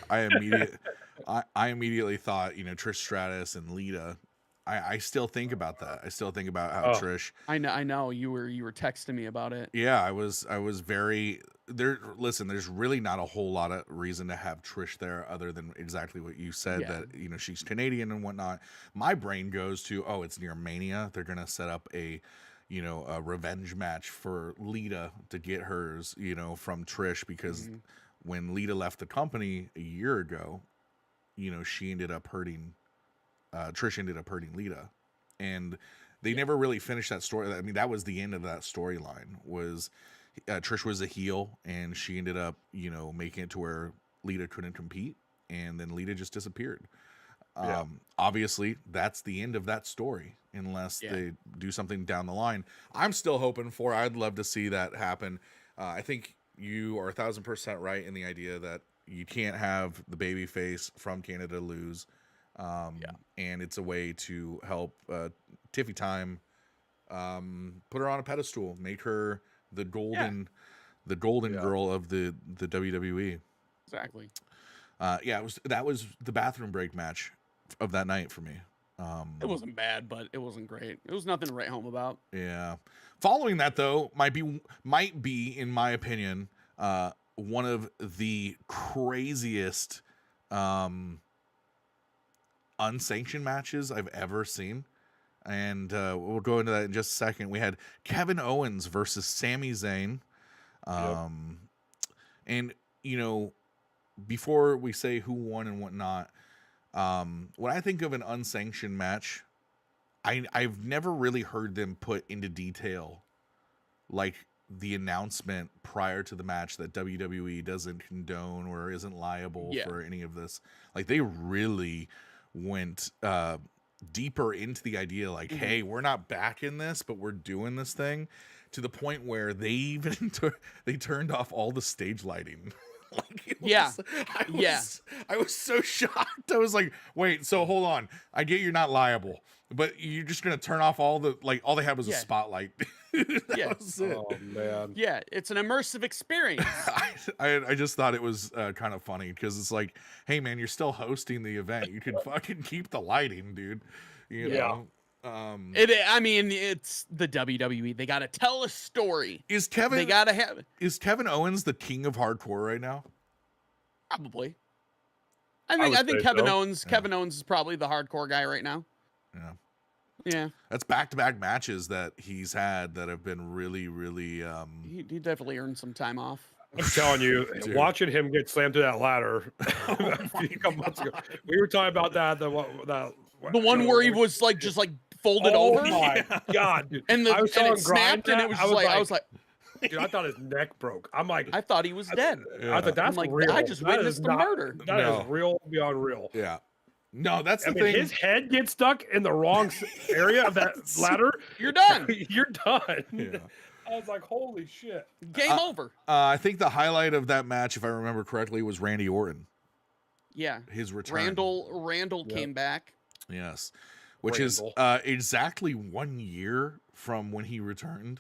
immediately thought, Trish Stratus and Lita. I still think about that. I still think about how Oh. Trish. I know you were texting me about it. Yeah, I was very there. Listen, there's really not a whole lot of reason to have Trish there other than exactly what you said, Yeah. that she's Canadian and whatnot. My brain goes to, oh, it's near Mania. They're gonna set up a revenge match for Lita to get hers, from Trish, because when Lita left the company a year ago, she ended up hurting. Trish ended up hurting Lita, and they never really finished that story. I mean, that was the end of that storyline. Was Trish was a heel, and she ended up, making it to where Lita couldn't compete, and then Lita just disappeared. Yeah. Obviously, that's the end of that story, unless Yeah. they do something down the line. I'm still hoping for. I'd love to see that happen. I think you are 1,000% right in the idea that you can't have the baby face from Canada lose. And it's a way to help Tiffy Time put her on a pedestal, make her the golden girl of the WWE. Exactly. That was the bathroom break match of that night for me. It wasn't bad, but it wasn't great. It was nothing to write home about. Yeah. Following that, though, might be in my opinion, one of the craziest unsanctioned matches I've ever seen. And we'll go into that in just a second. We had Kevin Owens versus Sami Zayn. And, before we say who won and whatnot, when I think of an unsanctioned match, I've never really heard them put into detail, like the announcement prior to the match that WWE doesn't condone or isn't liable for any of this. Like, they really went deeper into the idea, like, hey, we're not backing this, but we're doing this thing, to the point where they even they turned off all the stage lighting Like, it Yeah. was, I was so shocked. I was like, wait, so hold on. I get you're not liable, but you're just gonna turn off all the all they had was a Yeah. spotlight. That was it. Oh man. Yeah, it's an immersive experience. I just thought it was kind of funny because it's like, hey man, you're still hosting the event. You can fucking keep the lighting, dude. You know. I mean, it's the WWE. They got to tell a story. Is Kevin? They got to have Is Kevin Owens the king of hardcore right now? probably. would I think say Kevin so. Owens. Kevin Owens is probably the hardcore guy right now. Yeah. Yeah, That's back-to-back matches that he's had that have been really, really. he definitely earned some time off. I'm telling you, Dude. watching him get slammed to that ladder a couple months ago. We were talking about that. The one where he was like just like folded oh over, my god, dude. and I saw and him it snapped, grind and it was that, just like I was like, dude, I thought his neck broke. I'm like, I thought he was dead. Yeah. I thought that's I'm like, real. I just That is witnessed the not- murder. That is No. real beyond real. Yeah. No, that's the I mean, thing. his head gets stuck in the wrong area of that ladder. You're done. You're done. Yeah. I was like, holy shit. Game over. I think the highlight of that match, if I remember correctly, was Randy Orton. Yeah. His return. Randall Yep. came back. Yes. Which Randall. is exactly 1 year from when he returned.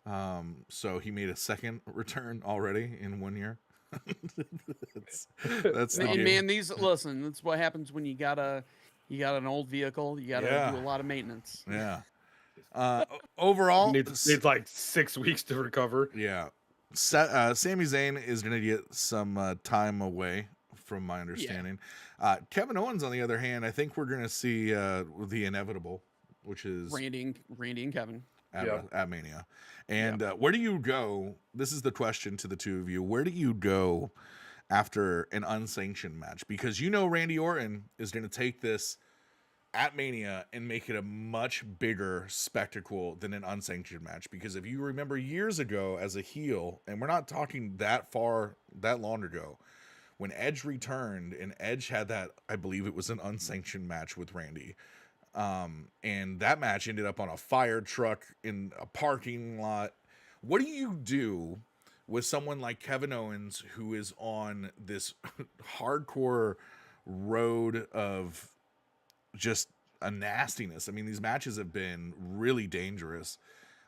So he made a second return already in 1 year. that's the And game. man, listen, that's what happens when you got an old vehicle. You got to Yeah. do a lot of maintenance. Yeah. Overall, Needs like 6 weeks to recover. yeah. Sami Zayn is going to get some time away, from my understanding. Kevin Owens, on the other hand, I think we're going to see the inevitable, which is Randy and Kevin. at Mania. And where do you go? This is the question to the two of you. Where do you go after an unsanctioned match? Because you know Randy Orton is going to take this at Mania and make it a much bigger spectacle than an unsanctioned match. Because if you remember years ago as a heel, and we're not talking that long ago, when Edge returned and Edge had that, I believe it was an unsanctioned match with Randy. And that match ended up on a fire truck in a parking lot. What do you do with someone like Kevin Owens, who is on this hardcore road of just a nastiness? I mean, these matches have been really dangerous.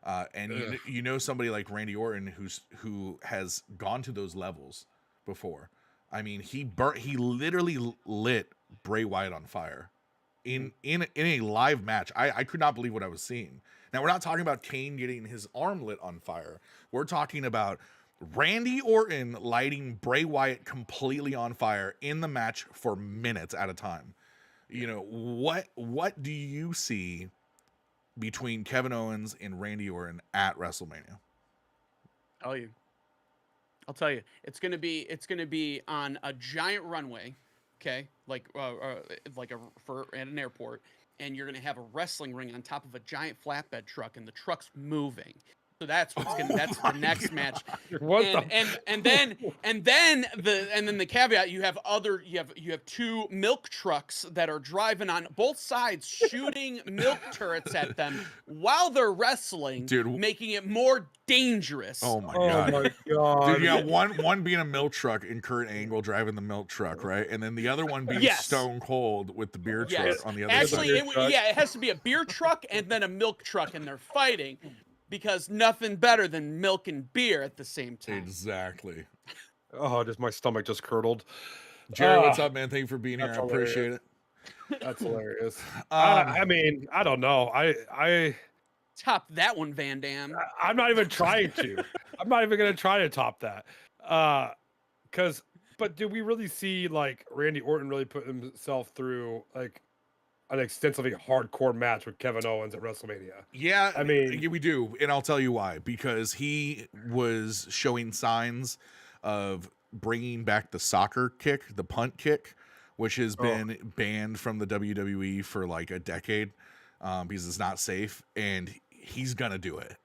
And you know somebody like Randy Orton who has gone to those levels before. I mean, he literally lit Bray Wyatt on fire in a live match. I could not believe what I was seeing. Now, we're not talking about Kane getting his arm lit on fire. We're talking about Randy Orton lighting Bray Wyatt completely on fire in the match for minutes at a time. You know, what do you see between Kevin Owens and Randy Orton at WrestleMania? I'll tell you. It's gonna be on a giant runway, okay, like at an airport, and you're gonna have a wrestling ring on top of a giant flatbed truck, and the truck's moving. So that's that's the next match. What and then the caveat, you have two milk trucks that are driving on both sides, shooting milk turrets at them while they're wrestling, Dude. making it more dangerous. Oh my Oh god. my god. Dude, yeah, one being a milk truck and Kurt Angle driving the milk truck, right? And then the other one being Yes. Stone Cold with the beer truck Yes. on the other Actually, side. it has to be a beer truck and then a milk truck, and they're fighting because nothing better than milk and beer at the same time. Exactly. Oh, just my stomach just curdled. Jerry, what's Ah, up, man? Thank you for being here. that's I appreciate it. That's hilarious. Um, I mean, I don't know. Top that one, Van Dam. I'm not even trying to. I'm not even gonna try to top that. But do we really see like Randy Orton really put himself through like an extensively hardcore match with Kevin Owens at WrestleMania? Yeah, I mean- yeah, we do, and I'll tell you why. Because he was showing signs of bringing back the soccer kick, the punt kick, which has been banned from the WWE for like a decade because it's not safe, and he's gonna do it.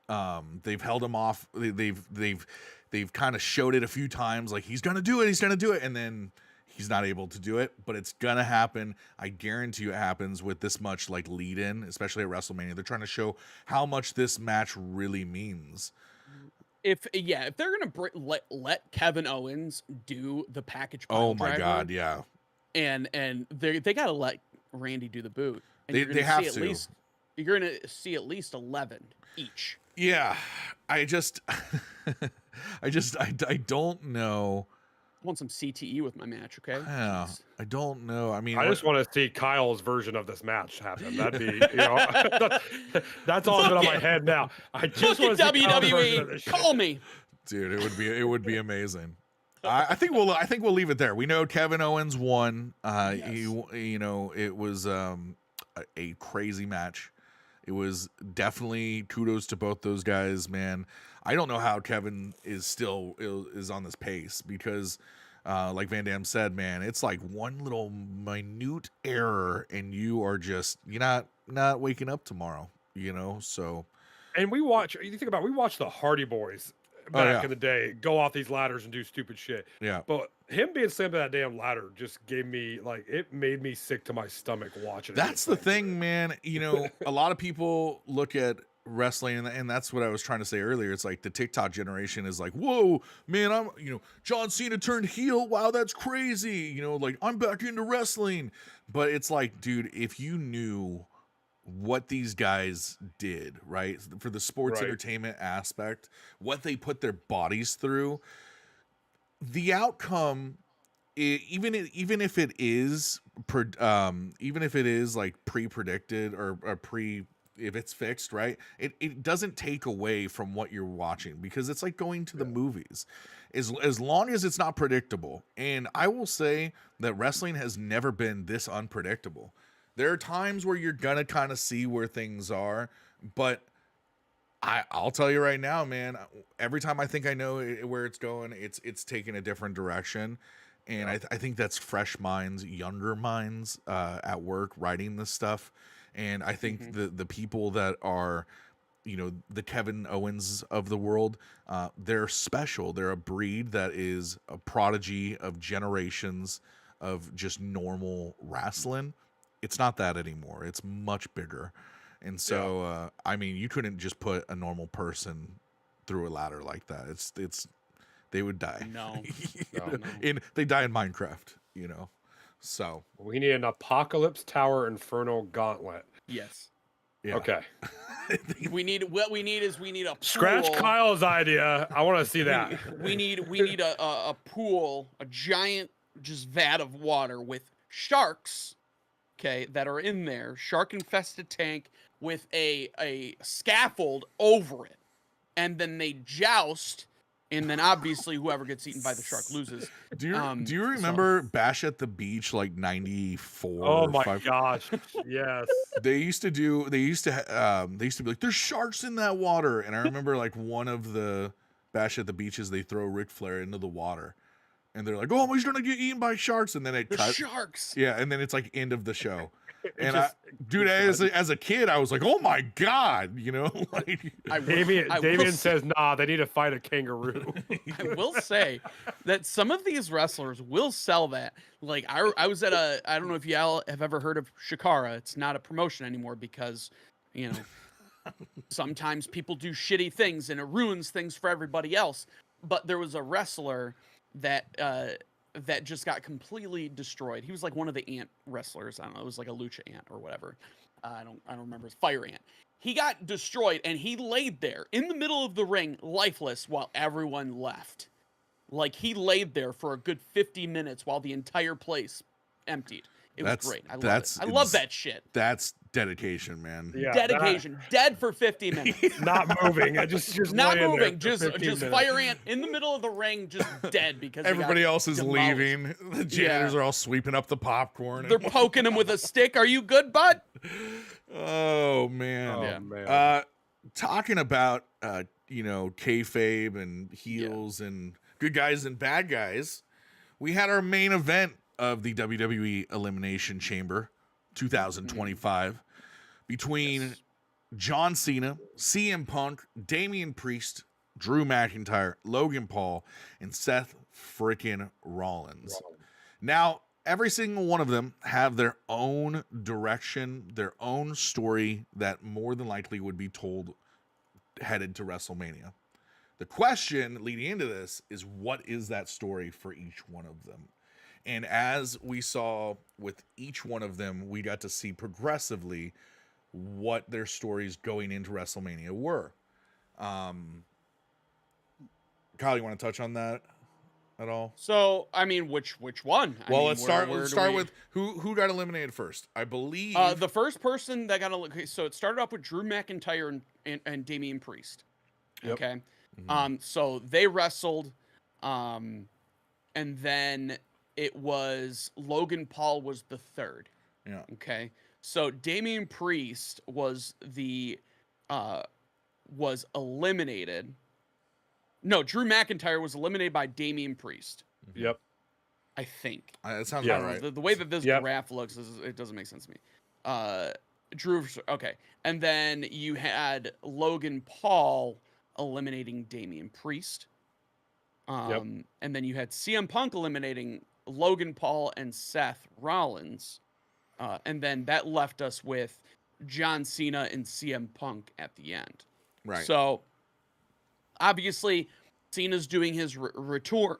They've held him off. They've kind of showed it a few times, like he's gonna do it, and then he's not able to do it, but it's gonna happen. I guarantee you it happens with this much like lead in, especially at WrestleMania. They're trying to show how much this match really means. if they're gonna let Kevin Owens do the package pile Oh my driver, God, yeah. and they gotta let Randy do the boot. And They have see at to. least you're gonna see at least 11 each. Yeah, I just, I don't know. I want some CTE with my match, okay? Yeah, Jeez. I don't know. I mean, I just want to see Kyle's version of this match happen. That'd be, that's all that's in my head now. I just Look want at to see Kyle's version of WWE. this Call shit. me. dude, it would be amazing. I think we'll leave it there. We know Kevin Owens won. Yes. It was a crazy match. It was definitely kudos to both those guys, man. I don't know how Kevin is on this pace because, like Van Dam said, man, it's like one little minute error and you're not waking up tomorrow, So And we watched the Hardy Boys back in the day go off these ladders and do stupid shit. yeah, But him being slammed to that damn ladder just gave me it made me sick to my stomach watching it. that's the thing, man. A lot of people look at wrestling and that's what I was trying to say earlier. It's like the TikTok generation is like, whoa, man, John Cena turned heel. Wow, that's crazy. Like I'm back into wrestling. But it's like, dude, if you knew what these guys did, right, for the sports entertainment aspect, what they put their bodies through, the outcome, even if it is like pre-predicted or if it's fixed, right, it doesn't take away from what you're watching because it's like going to the movies, as long as it's not predictable. And I will say that wrestling has never been this unpredictable. There are times where you're gonna kind of see where things are, but I'll tell you right now, man, every time I think I know where it's going, it's taking a different direction. And I think that's fresh minds, younger minds at work writing this stuff. And I think the people that are, the Kevin Owens of the world, they're special. They're a breed that is a prodigy of generations of just normal wrestling. It's not that anymore. It's much bigger. And so, you couldn't just put a normal person through a ladder like that. They would die. No. They die in Minecraft, So We need an Apocalypse Tower Inferno Gauntlet. Yes. yeah. Okay. We need a pool. Scratch Kyle's idea. I want to see that. We need a pool, a giant just vat of water with sharks, that are in there, shark infested tank with a scaffold over it, and then they joust, and then obviously whoever gets eten by the shark loses. Do you remember Bash at the Beach like 94? Oh my gosh. Yes. They used to be like, there's sharks in that water. And I remember like one of the Bash at the Beaches, they throw Ric Flair into the water. And they're like, oh, he's going to get eaten by sharks. And then Sharks. Yeah, and then it's like end of the show. And as a kid, I was like, oh my God, like Damien says, nah, they need to fight a kangaroo. I will say that some of these wrestlers will sell that. Like I was at I don't know if y'all have ever heard of Shikara. It's not a promotion anymore because, sometimes people do shitty things and it ruins things for everybody else. But there was a wrestler that just got completely destroyed. He was like one of the ant wrestlers. I don't know. It was like a lucha ant or whatever. I don't remember. His fire ant. He got destroyed and he laid there in the middle of the ring, lifeless, while everyone left. Like he laid there for a good 50 minutes while the entire place emptied. It was great. I love it. I love that shit. That's dedication, man. Yeah, dedication. Dead for 50 minutes. Not moving. Just not laying there moving. for Just 15 minutes. fire ant in the middle of the ring, just dead because Everybody else is demolished. leaving. The janitors are all sweeping up the popcorn. They're poking him with a stick. Are you good, bud? Oh man. Oh, man. Talking about kayfabe and heels and good guys and bad guys. We had our main event of the WWE Elimination Chamber 2025 between John Cena, CM Punk, Damian Priest, Drew McIntyre, Logan Paul, and Seth freaking Rollins. Now, every single one of them have their own direction, their own story that more than likely would be told headed to WrestleMania. The question leading into this is, what is that story for each one of them? And as we saw with each one of them, we got to see progressively what their stories going into WrestleMania were. Kyle, you want to touch on that at all? So, I mean, which one? Well, mean, let's start. where Let's do start we- with who got eliminated first. I believe the first person that got okay, so it started off with Drew McIntyre and Damian Priest. Yep. Okay. So they wrestled, and then it was Logan Paul was the third. Yeah. Okay. So Damian Priest was was eliminated. No, Drew McIntyre was eliminated by Damian Priest. Yep. I think. That sounds Yeah. about right. The way that this Yep. graph looks it doesn't make sense to me. Drew, okay, and then you had Logan Paul eliminating Damian Priest. And then you had CM Punk eliminating Logan Paul and Seth Rollins. And then that left us with John Cena and CM Punk at the end. Right. So obviously Cena's doing his return.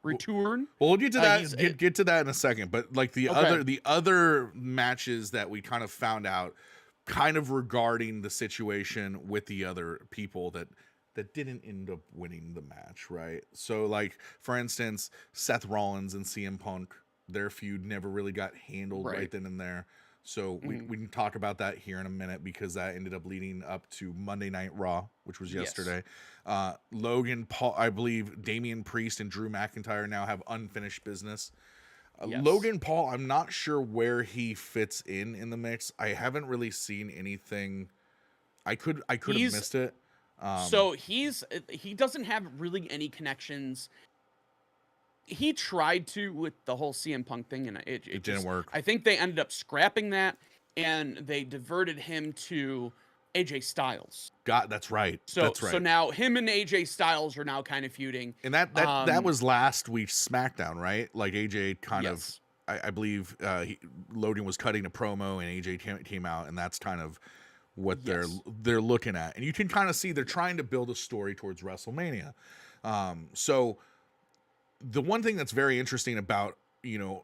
Well, we'll get to that. Get to that in a second. But like the other matches that we kind of found out, kind of regarding the situation with the other people that didn't end up winning the match, right? So like for instance, Seth Rollins and CM Punk, their feud never really got handled right then and there. So we can talk about that here in a minute, because that ended up leading up to Monday Night Raw, which was yesterday. Logan Paul, I believe Damian Priest and Drew McIntyre now have unfinished business. Logan Paul, I'm not sure where he fits in the mix. I haven't really seen anything. I could have missed it. So he doesn't have really any connections. He tried to with the whole CM Punk thing, and it didn't work. I think they ended up scrapping that, and they diverted him to AJ Styles. That's right. That's right. So now him and AJ Styles are now kind of feuding. And that was last week's SmackDown, right? Like AJ kind of, I believe Logan was cutting a promo, and AJ came out, and that's kind of what they're looking at. And you can kind of see they're trying to build a story towards WrestleMania. So the one thing that's very interesting about,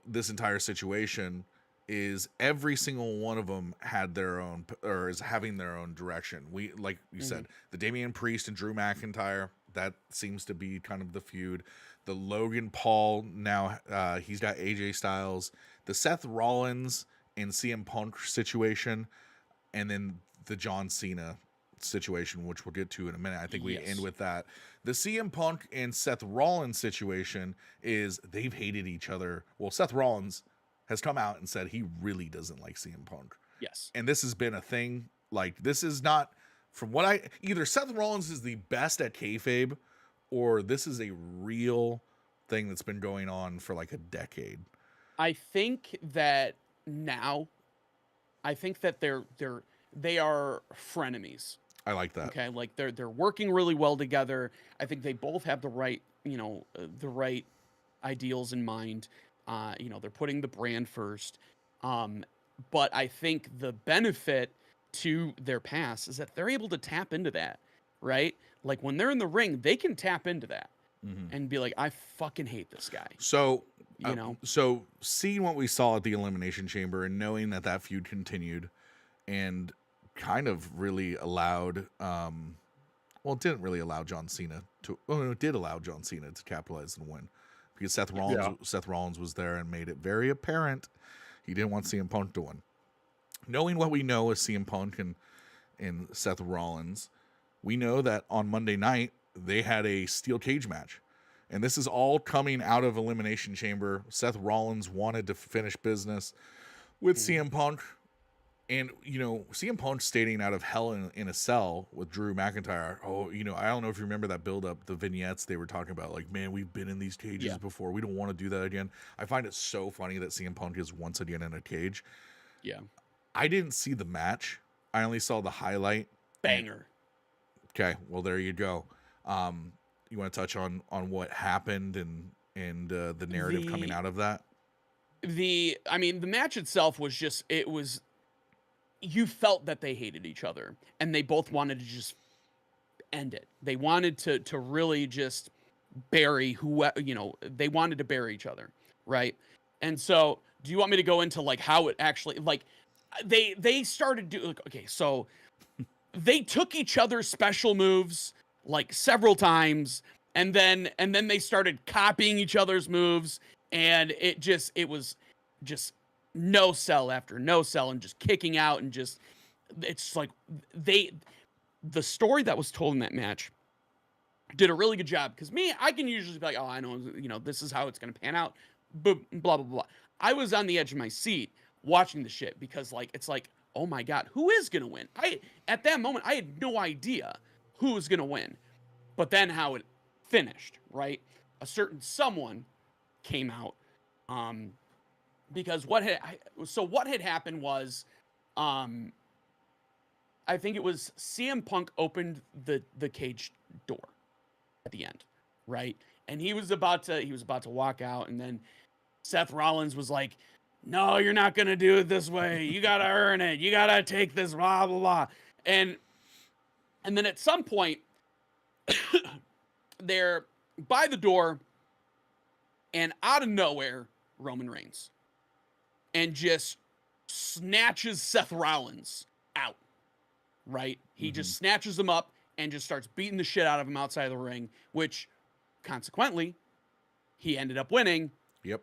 this entire situation is every single one of them had their own, or is having their own direction. We, like you said, the Damian Priest and Drew McIntyre, that seems to be kind of the feud. The Logan Paul, now he's got AJ Styles. The Seth Rollins and CM Punk situation, and then the John Cena situation, which we'll get to in a minute. I think we end with that. The CM Punk and Seth Rollins situation is they've hated each other. Well, Seth Rollins has come out and said he really doesn't like CM Punk. Yes. And this has been a thing. Like, this is not, from what either Seth Rollins is the best at kayfabe, or this is a real thing that's been going on for like a decade. I think that now, they are frenemies. I like that. Okay, like they're working really well together. I think they both have the right, the right ideals in mind. They're putting the brand first. But I think the benefit to their past is that they're able to tap into that, right? Like when they're in the ring, they can tap into that and be like, I fucking hate this guy. So, So seeing what we saw at the Elimination Chamber and knowing that feud continued and kind of really allowed, it didn't really allow John Cena to, it did allow John Cena to capitalize and win, because Seth Rollins was there and made it very apparent he didn't want CM Punk to win. Knowing what we know of CM Punk and Seth Rollins, we know that on Monday night they had a steel cage match. And this is all coming out of Elimination Chamber. Seth Rollins wanted to finish business with CM Punk. And, CM Punk stating out of hell in a cell with Drew McIntyre. Oh, I don't know if you remember that build-up, the vignettes they were talking about. Like, man, we've been in these cages before. We don't want to do that again. I find it so funny that CM Punk is once again in a cage. Yeah. I didn't see the match. I only saw the highlight. Banger. Okay, well, there you go. You want to touch on what happened and the narrative coming out of that? The match itself was just, you felt that they hated each other and they both wanted to just end it. They wanted to really just bury they wanted to bury each other, right? And so, do you want me to go into like how it actually like they started doing okay, so they took each other's special moves like several times, and then they started copying each other's moves, and it was just no sell after no sell, and just kicking out, and just it's like the story that was told in that match did a really good job, because I can usually be like, oh, I know, this is how it's gonna pan out, but blah blah blah. I was on the edge of my seat watching the shit, because like it's like, oh my god, who is gonna win? At that moment I had no idea who was gonna win, but then how it finished, right? A certain someone came out, because what had happened was, I think it was CM Punk opened the cage door at the end, right? And he was about to walk out, and then Seth Rollins was like, no, you're not gonna do it this way. You gotta earn it. You gotta take this, blah blah blah. And then at some point, they're by the door, and out of nowhere, Roman Reigns, and just snatches Seth Rollins out. Right? He just snatches him up and just starts beating the shit out of him outside of the ring, which consequently he ended up winning. Yep.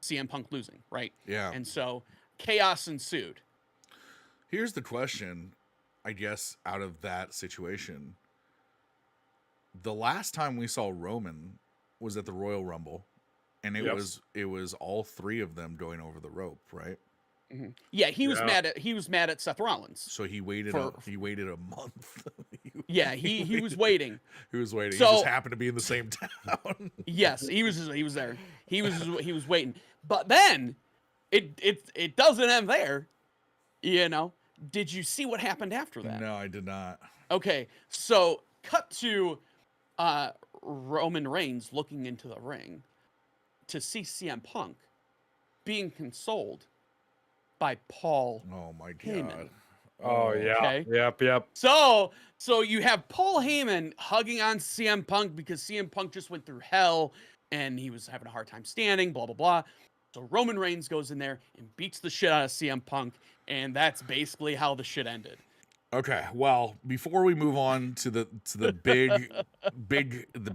CM Punk losing, right? Yeah. And so chaos ensued. Here's the question, I guess, out of that situation. The last time we saw Roman was at the Royal Rumble, and it was all three of them going over the rope, right? Mm-hmm. Yeah, he was mad at Seth Rollins. So he waited a month. Yeah, he was waiting. He was waiting. So, he just happened to be in the same town. Yes, he was there. He was waiting. But then it doesn't end there. Did you see what happened after that? No, I did not. Okay, so cut to Roman Reigns looking into the ring to see CM Punk being consoled by Paul. Oh my god. Heyman. Oh yeah. Okay. Yep. So you have Paul Heyman hugging on CM Punk because CM Punk just went through hell and he was having a hard time standing, blah blah blah. So Roman Reigns goes in there and beats the shit out of CM Punk, and that's basically how the shit ended. Okay, well, before we move on to the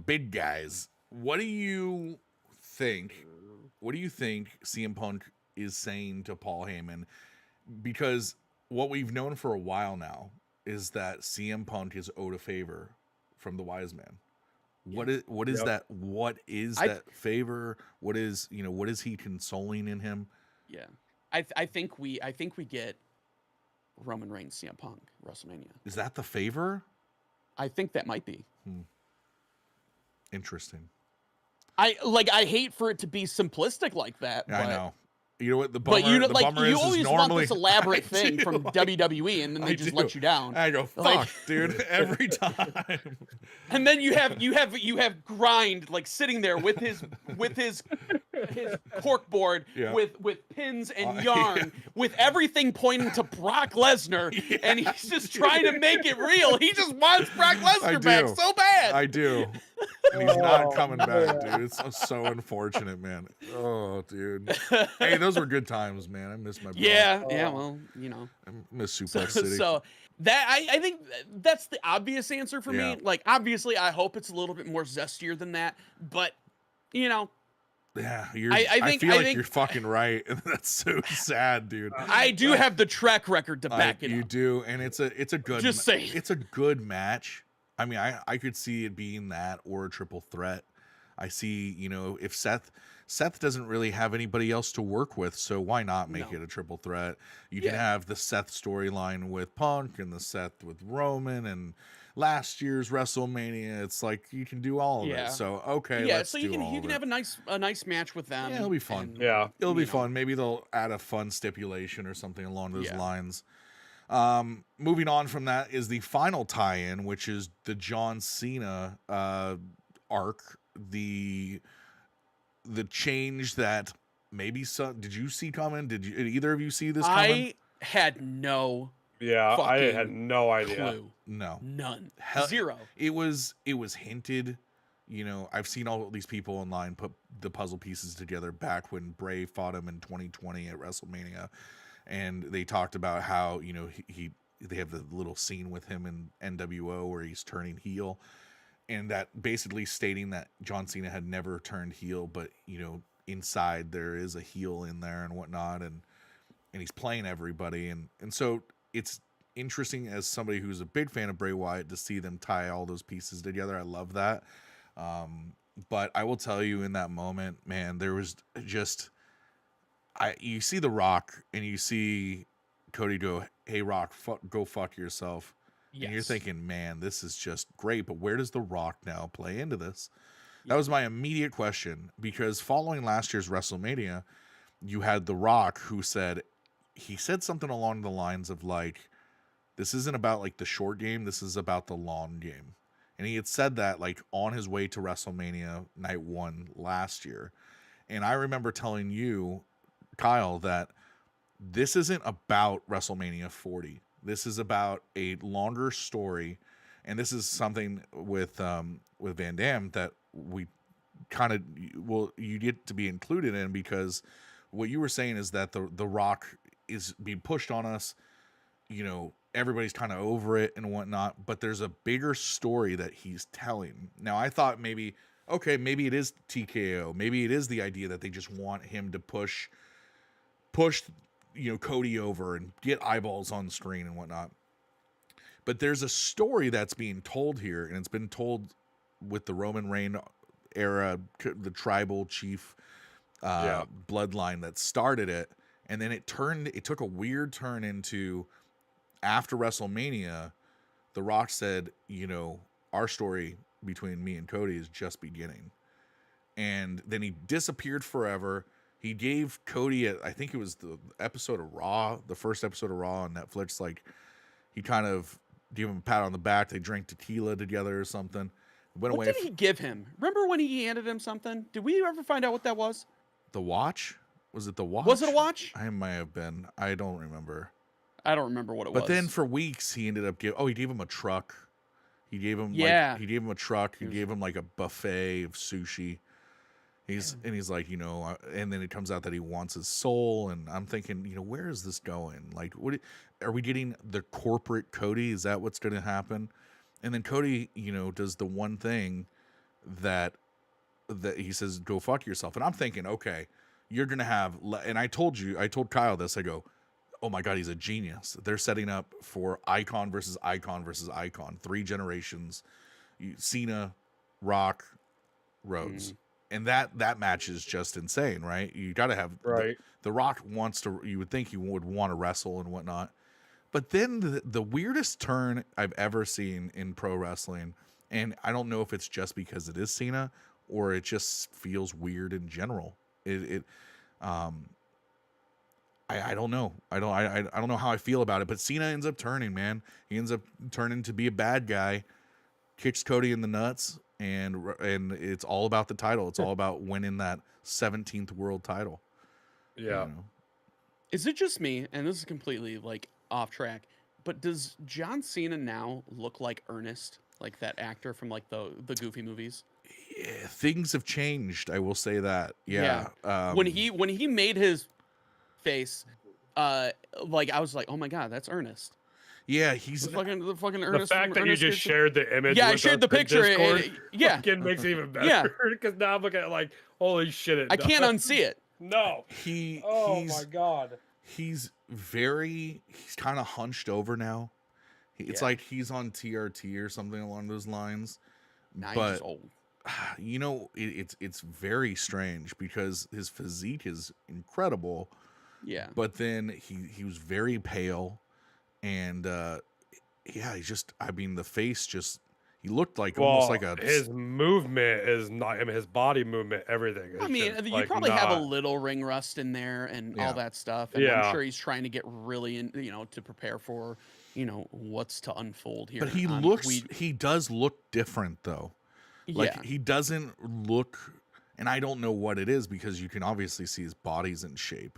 big guys, what do you think? What do you think CM Punk is saying to Paul Heyman? Because what we've known for a while now is that CM Punk is owed a favor from the Wise Man. What is that? What is that favor? What is he consoling in him? Yeah, I think we get Roman Reigns CM Punk WrestleMania. Is that the favor? I think that might be. Interesting. I hate for it to be simplistic like that. Yeah, but, I know. You know what the bummer, but you know, the like bummer you is always normally, want this elaborate thing from WWE, and then they just let you down. I go, fuck, Like- dude, every time. And then you have Grind like sitting there with his cork board with pins and yarn with everything pointing to Brock Lesnar, and he's just trying to make it real. He just wants Brock Lesnar back so bad. I do. And he's not coming back, dude. It's so unfortunate, man. Oh, dude. Hey, those were good times, man. I miss my bro. Yeah, well, I miss Suplex City. So that I think that's the obvious answer for Yeah. me. Like, obviously, I hope it's a little bit more zestier than that, but yeah, I feel like think you're fucking right. That's so sad, dude. I do have the track record to back it You up. do, and it's a good. Just saying. It's a good match. I mean, I could see it being that or a triple threat. I see, if Seth doesn't really have anybody else to work with, so why not make it a triple threat? You can have the Seth storyline with Punk and the Seth with Roman and last year's WrestleMania. It's like you can do all of it. So let's so do you can all of it. have a nice match with them. Yeah, it'll be fun. and, It'll be fun. Maybe they'll add a fun stipulation or something along those lines. Moving on from that is the final tie-in, which is the John Cena arc, the change that maybe did you see coming? Did either of you see this coming? I had no Yeah, I had fucking no idea. clue. No. None. Hell, Zero. It was hinted. You know, I've seen all these people online put the puzzle pieces together back when Bray fought him in 2020 at WrestleMania, and they talked about how, you know, they have the little scene with him in NWO where he's turning heel, and that basically stating that John Cena had never turned heel, but, you know, inside there is a heel in there and whatnot, and he's playing everybody, and so it's interesting as somebody who's a big fan of Bray Wyatt to see them tie all those pieces together. I love that. But I will tell you, in that moment, man, there was just, you see The Rock and you see Cody go, "Hey Rock, go fuck yourself." Yes. And you're thinking, man, this is just great, but where does The Rock now play into this? That was my immediate question, because following last year's WrestleMania, you had The Rock who said something along the lines of like, this isn't about like the short game, this is about the long game. And he had said that like on his way to WrestleMania night 1 last year. And I remember telling you, Kyle, that this isn't about WrestleMania 40. This is about a longer story. And this is something with Van Damme that we kind of, well, you get to be included in, because what you were saying is that the Rock is being pushed on us. You know, everybody's kind of over it and whatnot, but there's a bigger story that he's telling. Now, I thought maybe it is TKO. Maybe it is the idea that they just want him to push, you know, Cody over and get eyeballs on the screen and whatnot. But there's a story that's being told here, and it's been told with the Roman Reigns era, the tribal chief bloodline that started it, and then it took a weird turn into, after WrestleMania, The Rock said, you know, our story between me and Cody is just beginning. And then he disappeared forever. He gave Cody, I think it was the episode of Raw, the first episode of Raw on Netflix, like, he kind of gave him a pat on the back. They drank tequila together or something. Went What away. did he give him? Remember when he handed him something? Did we ever find out what that was? The watch? Was it the watch? Was it a watch? I might have been. I don't remember. I don't remember what it was. But then for weeks he ended up he gave him a truck. He gave him he gave him a truck. He gave him like a buffet of sushi. He's like, you know, and then it comes out that he wants his soul, and I'm thinking, you know, where is this going? Like, what are we getting? The corporate Cody? Is that what's going to happen? And then Cody, you know, does the one thing that he says, "Go fuck yourself." And I'm thinking, okay, you're going to have, and I told Kyle this. I go, oh my God, he's a genius. They're setting up for icon versus icon versus icon. 3 generations. Cena, Rock, Rhodes. And that match is just insane, right? You got to have the Rock wants to. You would think he would want to wrestle and whatnot, but then the weirdest turn I've ever seen in pro wrestling, and I don't know if it's just because it is Cena or it just feels weird in general. I don't know. I don't know how I feel about it, but Cena ends up turning, man. He ends up turning to be a bad guy, kicks Cody in the nuts. And it's all about the title. It's all about winning that 17th world title. Yeah. You know? Is it just me? And this is completely like off track, but does John Cena now look like Ernest, like that actor from like the Goofy movies? Yeah, things have changed. I will say that. Yeah. When he made his face, like I was like, oh my God, that's Ernest. Yeah, he's the fucking The Ernest. fact that you just shared the image. Yeah, I with shared us the in picture. Discord Yeah, makes it even better. Yeah. Because now I'm looking at it like, holy shit! I can't unsee it. No. he's my God. He's kind of hunched over now. It's like he's on TRT or something along those lines. Now but he's just old. You know, it's very strange because his physique is incredible. Yeah. But then he was very pale, and he's just, I mean, the face just, he looked like almost like his movement is not, I mean, his body movement, everything. I mean, you like probably have a little ring rust in there and all that stuff. And I'm sure he's trying to get really in, you know, to prepare for, you know, what's to unfold here. But he does look different though. Like he doesn't look, and I don't know what it is because you can obviously see his body's in shape,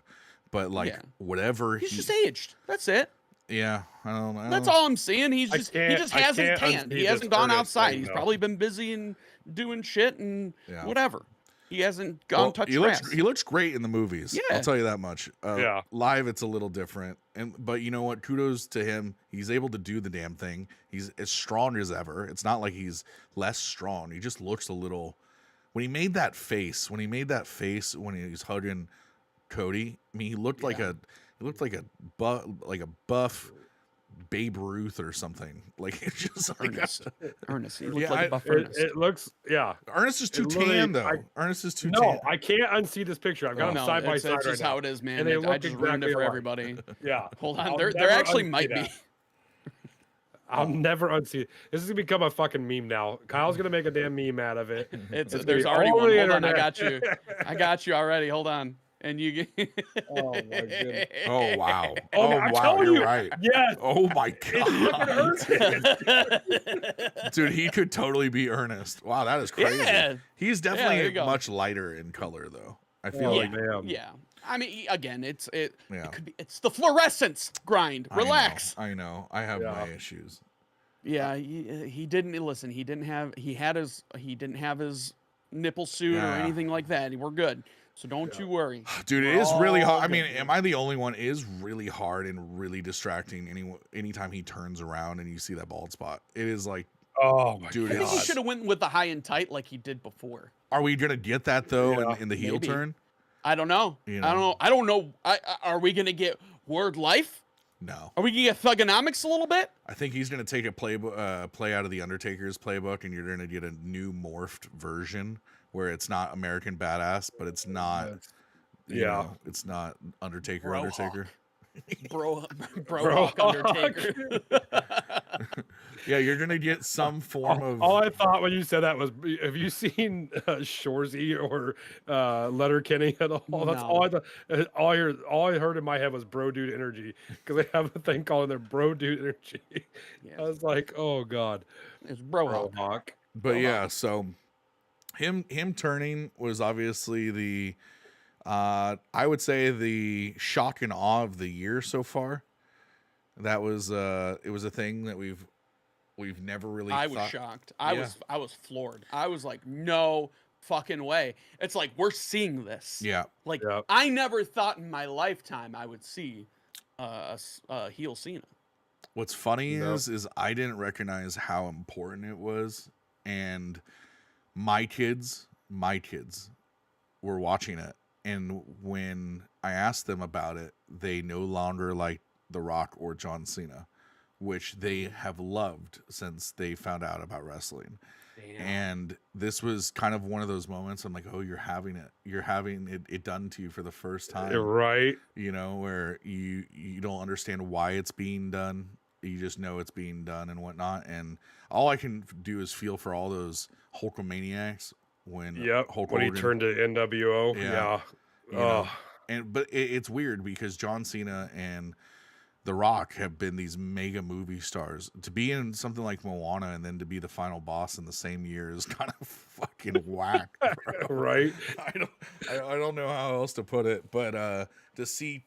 but like whatever he's just aged. That's it. Yeah, I don't know. That's all I'm saying. He I just can't hasn't tanned. unsee He hasn't this gone Ernest outside. thing, He's though. probably been busy and doing shit and Yeah. whatever. He hasn't gone touch grass. He looks great in the movies. Yeah. I'll tell you that much. Yeah. Live it's a little different. But you know what? Kudos to him. He's able to do the damn thing. He's as strong as ever. It's not like he's less strong. He just looks a little. When he made that face, when he was hugging Cody, I mean, he looked like a buff Babe Ruth or something. Like it's just like Ernest. He looked Yeah, like a buff Ernest. It looks, yeah. Ernest is too It literally- tan though. I- Ernest is too No, tan. I can't unsee this picture. I've got them No, side by it's side right just now. how it is, man. And they I look just ruined it exactly for alike. everybody. Yeah. Hold on. I'll There never actually unsee might be. that. I'll never unsee it. This is gonna become a fucking meme now. Kyle's gonna make a damn meme out of it. It's gonna there's be already all one. the Hold on, I internet. got you. I got you already. Hold on. And you get Oh my goodness. Oh wow. Oh, Oh I'm wow, telling you're you. right. Yes. Oh my It's fucking god. Ernest. Dude, he could totally be Ernest. Wow, that is crazy. Yeah. He's there definitely you go. much lighter in color though. I feel Oh, like man. yeah. I mean, again, it Yeah. could be. It's the fluorescence grind. Relax. I know. I have Yeah. my issues. Yeah, he didn't listen. He didn't have his nipple suit or Yeah. anything like that. We're good. So don't you worry. Dude, it is really hard. I all mean, good. am I the only one? It is really hard and really distracting anytime he turns around and you see that bald spot. It is like, Oh my Dude, I think he God. should have went with the high and tight like he did before. are we gonna get that though Yeah, in the heel maybe. turn? I don't know. You I don't know. know. I don't know. Are we gonna get Word Life? No. Are we gonna get Thugonomics a little bit? I think he's gonna take a play out of the Undertaker's playbook, and you're gonna get a new morphed version where it's not American Badass, but it's not. you Yeah. know, it's not Undertaker. Bro Undertaker. Bro Bro Hawk Undertaker. Yeah, you're gonna get some form of. All I thought when you said that was, have you seen Shorzy or Letterkenny at all? That's all I thought. All I heard in my head was bro dude energy, because they have a thing called their bro dude energy. Yeah. I was like, oh god, It's Bro Hawk. Hawk. But yeah, so him turning was obviously the I would say the shock and awe of the year so far. That was it was a thing that we've never really I was thought. shocked. Yeah. I was floored. I was like, no fucking way. It's like we're seeing this. Yeah. Like Yep. I never thought in my lifetime I would see heel Cena. What's funny No. is I didn't recognize how important it was, and my kids were watching it, and when I asked them about it, they no longer liked The Rock or John Cena, which they have loved since they found out about wrestling. Damn. And this was kind of one of those moments I'm like, oh, you're having it done to you for the first time. Right. You know, where you don't understand why it's being done. You just know it's being done and whatnot. And all I can do is feel for all those Hulkamaniacs when Yep. Hulk When he Hogan, turned to NWO. Yeah. Yeah. you know, Oh. but it's weird because John Cena and The Rock have been these mega movie stars. To be in something like Moana and then to be the final boss in the same year is kind of fucking whack. Bro. Right. I don't know how else to put it, but to see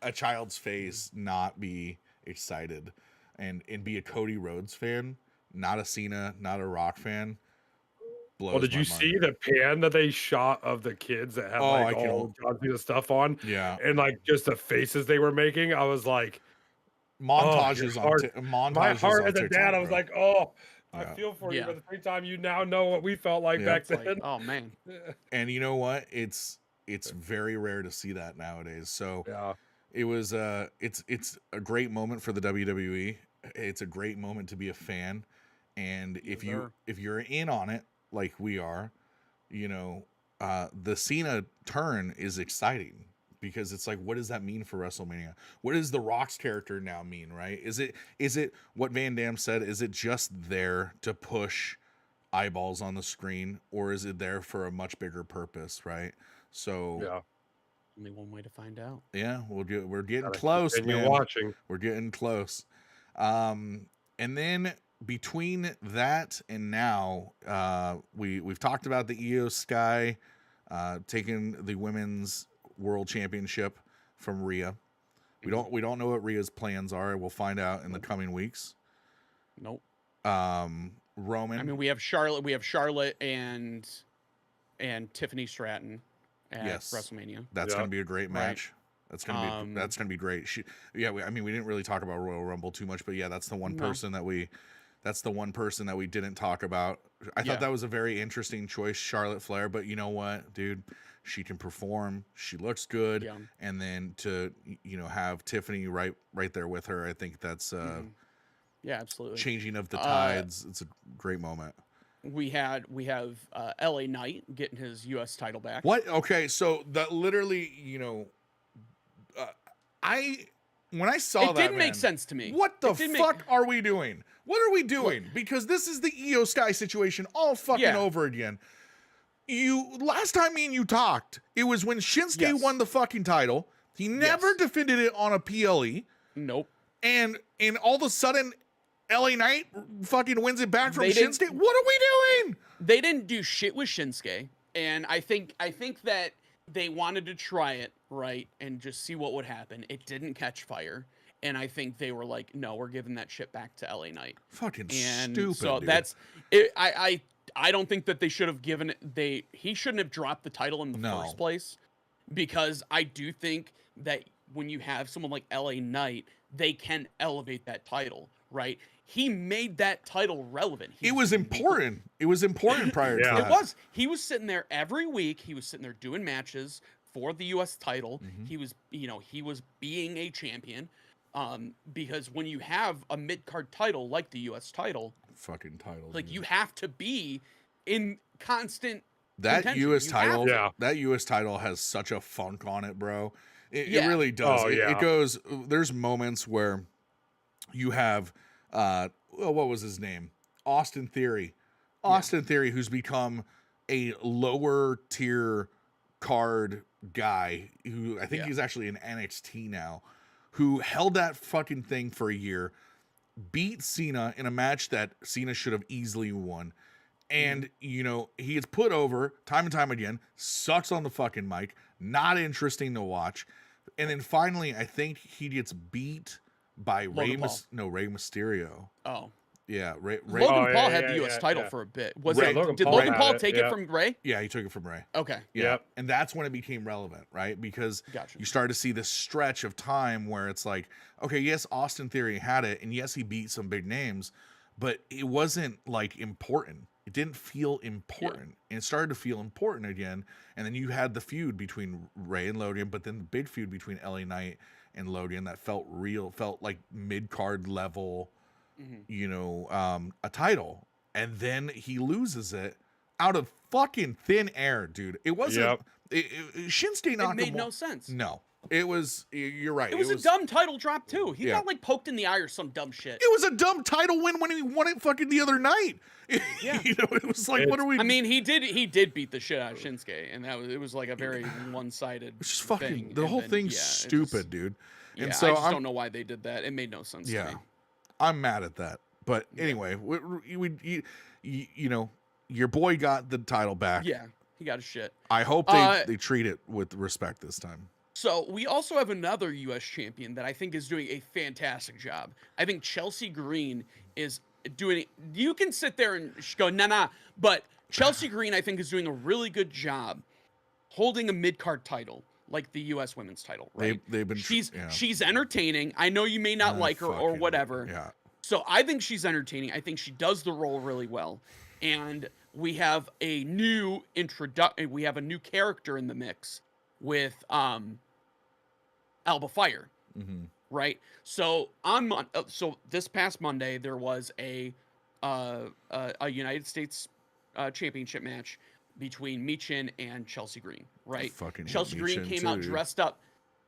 a child's face not be excited and be a Cody Rhodes fan, not a Cena, not a Rock fan, blows Well, did my you mind. see the pan that they shot of the kids that had Oh, like I can- all John Cena stuff on, Yeah, and like just the faces they were making? I was like, montages your on heart- montages my heart on as a TikTok, dad, I was bro. like, oh, I Yeah. feel for you. Yeah. But at the same time, you now know what we felt like Yeah. back It's like, then. oh man. And you know what? It's very rare to see that nowadays. So Yeah. it was it's a great moment for the WWE. It's a great moment to be a fan, and Yes, sir. if you're in on it like we are, you know, the Cena turn is exciting because it's like, what does that mean for WrestleMania? What does the Rock's character now mean, right? Is it what Van Damme said? Is it just there to push eyeballs on the screen, or is it there for a much bigger purpose, right? So Yeah. Only one way to find out. yeah, we're getting Gotta close, continue man. watching. We're getting close. And then between that and now, we've talked about the Io Sky taking the women's world championship from Rhea. We don't know what Rhea's plans are. We'll find out in the coming weeks. Nope. Roman. I mean, we have Charlotte and Tiffany Stratton at WrestleMania. That's Yep. going to be a great match. That's gonna be great. We didn't really talk about Royal Rumble too much, but yeah, that's the one person that we didn't talk about. I thought that was a very interesting choice, Charlotte Flair. But you know what, dude, she can perform. She looks good, and then to have Tiffany right there with her, I think that's yeah, absolutely changing of the tides. It's a great moment. We have LA Knight getting his U.S. title back. What? Okay, so that literally, when I saw that, it didn't make sense to me. What the fuck are we doing? What are we doing? Because this is the Io Sky situation all fucking over again. Last time me and you talked, it was when Shinsuke won the fucking title. He never defended it on a PLE. Nope. And all of a sudden, LA Knight fucking wins it back from Shinsuke. What are we doing? They didn't do shit with Shinsuke, and I think that they wanted to try it, right, and just see what would happen. It didn't catch fire, and I think they were like, no, we're giving that shit back to LA Knight. Fucking stupid, so dude. That's it. I don't think that they should have given it. He shouldn't have dropped the title in the first place, because I do think that when you have someone like LA Knight, they can elevate that title, right? He made that title relevant. It was important. It was important prior to that. It was. He was sitting there every week. He was sitting there doing matches for the U.S. title. He was, he was being a champion. Because when you have a mid-card title like the U.S. title, fucking title, like you have to be in constant. That contention. U.S. title, that U.S. title has such a funk on it, bro. It really does. It goes. There's moments where you have. What was his name? Austin Theory. Theory, who's become a lower tier card guy who I think he's actually in NXT now, who held that fucking thing for a year, beat Cena in a match that Cena should have easily won. And, he gets put over time and time again, sucks on the fucking mic, not interesting to watch. And then finally, I think he gets beat by Rey Mysterio. Oh. Yeah, Logan Paul had the U.S. title for a bit. Did Logan Paul take it from Rey? Yeah, he took it from Rey. Okay. Yeah. And that's when it became relevant, right? Because you started to see this stretch of time where it's like, okay, yes, Austin Theory had it, and yes, he beat some big names, but it wasn't like important. It didn't feel important. And it started to feel important again. And then you had the feud between Rey and Logan, but then the big feud between LA Knight and Logan that felt real, felt like mid-card level, a title. And then he loses it out of fucking thin air, dude. It wasn't Shinsuke Nakamura. It made no sense. No. It was, you're right. It was a dumb title drop too. He got like poked in the eye or some dumb shit. It was a dumb title win when he won it fucking the other night. Yeah. It was like, what are we? I mean, he did beat the shit out of Shinsuke, and it was like a very one-sided. It's just fucking thing. the whole thing's stupid, dude. And so I just don't know why they did that. It made no sense to me. I'm mad at that. But anyway, your boy got the title back. Yeah, he got his shit. I hope they treat it with respect this time. So we also have another U.S. champion that I think is doing a fantastic job. I think Chelsea Green is doing. You can sit there and go, nah, but Chelsea Green, I think, is doing a really good job holding a mid-card title like the U.S. women's title. Right? They've been. She's entertaining. I know you may not like her or whatever. Yeah. So I think she's entertaining. I think she does the role really well, and we have a new We have a new character in the mix with Alba Fire, right? So so this past Monday there was a United States championship match between Michin and Chelsea Green, right? Chelsea Green came out dressed up.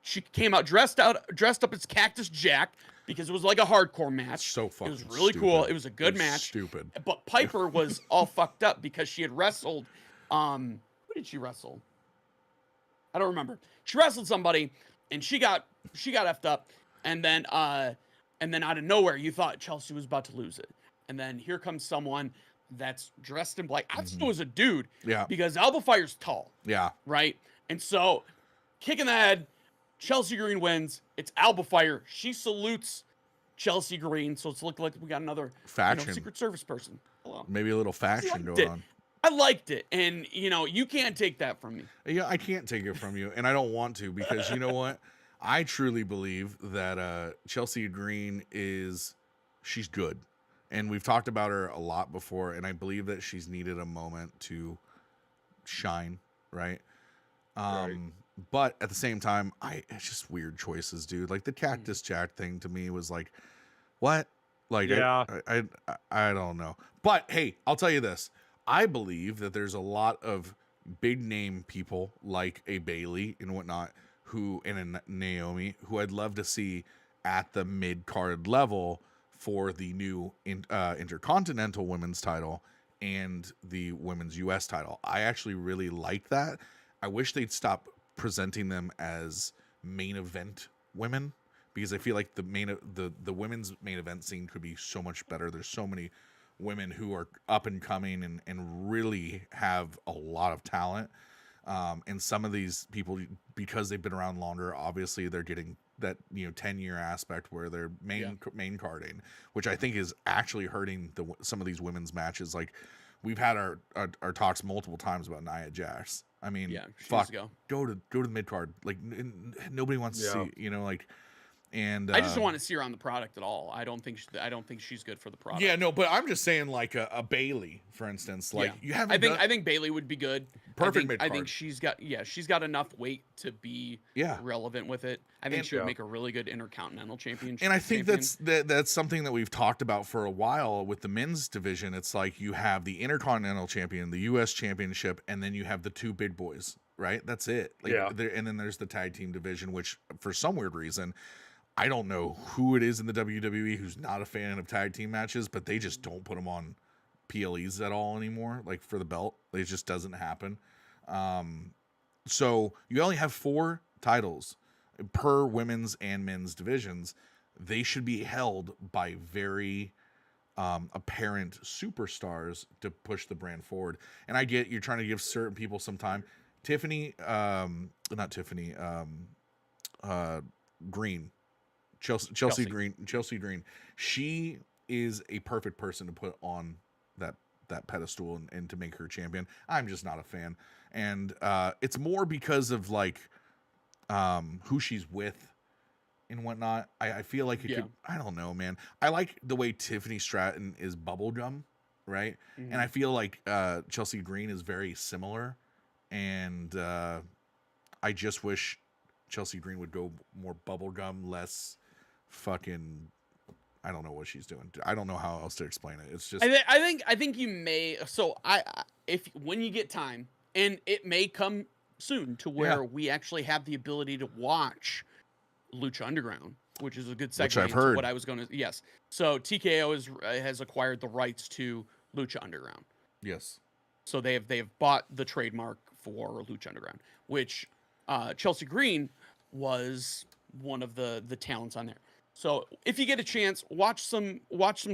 She came out dressed up as Cactus Jack because it was like a hardcore match. So fucking. It was really cool. It was a good match. Stupid. But Piper was all fucked up because she had wrestled. Who did she wrestle? I don't remember. She wrestled somebody, and she got effed up, and then out of nowhere you thought Chelsea was about to lose it, and then here comes someone that's dressed in black. I thought it was a dude. Yeah. Because Alba Fire's tall. Yeah. Right. And so, kick in the head, Chelsea Green wins. It's Alba Fire. She salutes Chelsea Green. So it's looking like we got another Faction. Secret Service person. Hello. Maybe a little faction going it. on. I liked it. And, you can't take that from me. Yeah, I can't take it from you, and I don't want to, because you know what? I truly believe that Chelsea Green she's good. And we've talked about her a lot before, and I believe that she's needed a moment to shine, right? Right. But at the same time, it's just weird choices, dude. Like the Cactus Jack thing to me was like, what? Like, Yeah. I don't know. But hey, I'll tell you this. I believe that there's a lot of big name people like a Bailey and whatnot and a Naomi who I'd love to see at the mid card level for the new Intercontinental Women's title and the Women's US title. I actually really like that. I wish they'd stop presenting them as main event women, because I feel like the women's main event scene could be so much better. There's so many women who are up and coming and really have a lot of talent. And some of these people, because they've been around longer, obviously they're getting that 10-year aspect where they're main carding, which I think is actually hurting some of these women's matches. Like, we've had our talks multiple times about Nia Jax. I mean, fuck, go to the mid card. Like, nobody wants to see, like. And I just don't want to see her on the product at all. I don't think she's good for the product. Yeah, no, but I'm just saying, like a Bailey, for instance. Like, you haven't. I think Bailey would be good. Perfect mid-card. I think she's got enough weight to be relevant with it. I think she would make a really good Intercontinental Champion. And I think that's something that we've talked about for a while with the men's division. It's like you have the Intercontinental Champion, the U.S. Championship, and then you have the two big boys. Right, that's it. Like, and then there's the tag team division, which for some weird reason, I don't know who it is in the WWE who's not a fan of tag team matches, but they just don't put them on PLEs at all anymore. Like, for the belt, it just doesn't happen. So you only have 4 titles per women's and men's divisions. They should be held by very apparent superstars to push the brand forward. And I get you're trying to give certain people some time. Green. Chelsea Green. She is a perfect person to put on that pedestal and to make her champion. I'm just not a fan. And it's more because of like who she's with and whatnot. I feel like it could, I don't know, man. I like the way Tiffany Stratton is bubblegum, right? Mm-hmm. And I feel like Chelsea Green is very similar. And I just wish Chelsea Green would go more bubblegum, less fucking. I don't know what she's doing. I don't know how else to explain it. It's just. I think you may. So if when you get time, and it may come soon to where we actually have the ability to watch Lucha Underground, which is a good segue. Which I've heard. What I was going to. Yes. So TKO has acquired the rights to Lucha Underground. Yes. So they've bought the trademark for Lucha Underground, which Chelsea Green was one of the talents on there. So if you get a chance, watch some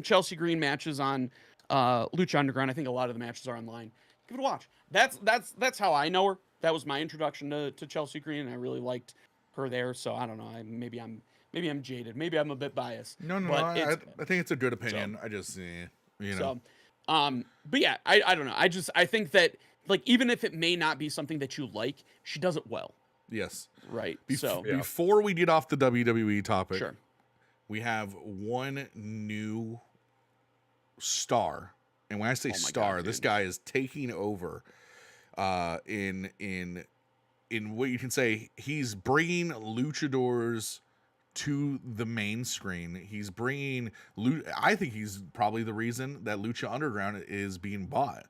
Chelsea Green matches on Lucha Underground. I think a lot of the matches are online. Give it a watch. That's how I know her. That was my introduction to Chelsea Green, and I really liked her there. So I don't know. Maybe I'm jaded. Maybe I'm a bit biased. No. I think it's a good opinion. So, I just So, but yeah, I don't know. I think that, like, even if it may not be something that you like, she does it well. Yes. Right. Before we get off the WWE topic, sure. We have one new star. And when I say star, this guy is taking over in what you can say, he's bringing luchadors to the main screen. He's bringing I think he's probably the reason that Lucha Underground is being bought,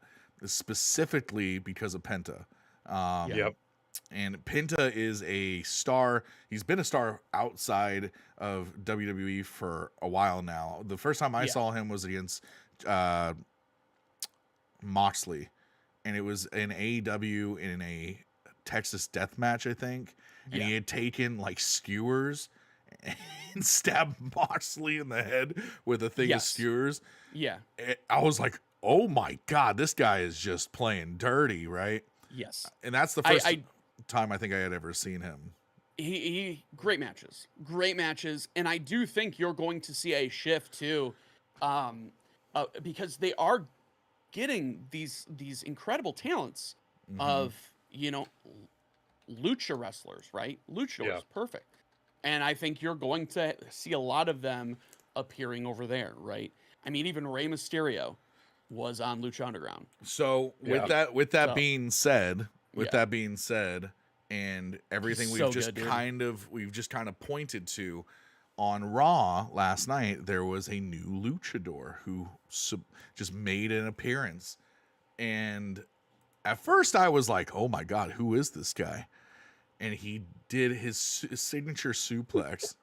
specifically because of Penta. Yep. And Penta is a star. He's been a star outside of WWE for a while now. The first time I saw him was against Moxley, and it was an AEW in a Texas death match, I think. And he had taken like skewers and stabbed Moxley in the head with a thing of skewers. Yeah. I was like, oh my God, this guy is just playing dirty, right? Yes. And that's the first time I think I had ever seen him he great matches, and I do think you're going to see a shift too, because they are getting these incredible talents Mhm. of lucha wrestlers, right? Yeah. Luchadors, perfect. And I think you're going to see a lot of them appearing over there, right? I mean, even Rey Mysterio was on Lucha Underground. So Yeah. with that So, being said, yeah, and he's everything so good, dude. we've just kind of pointed to on Raw last night, there was a new luchador who just made an appearance, and at first I was like, "Oh my god, who is this guy?" And he did his signature suplex.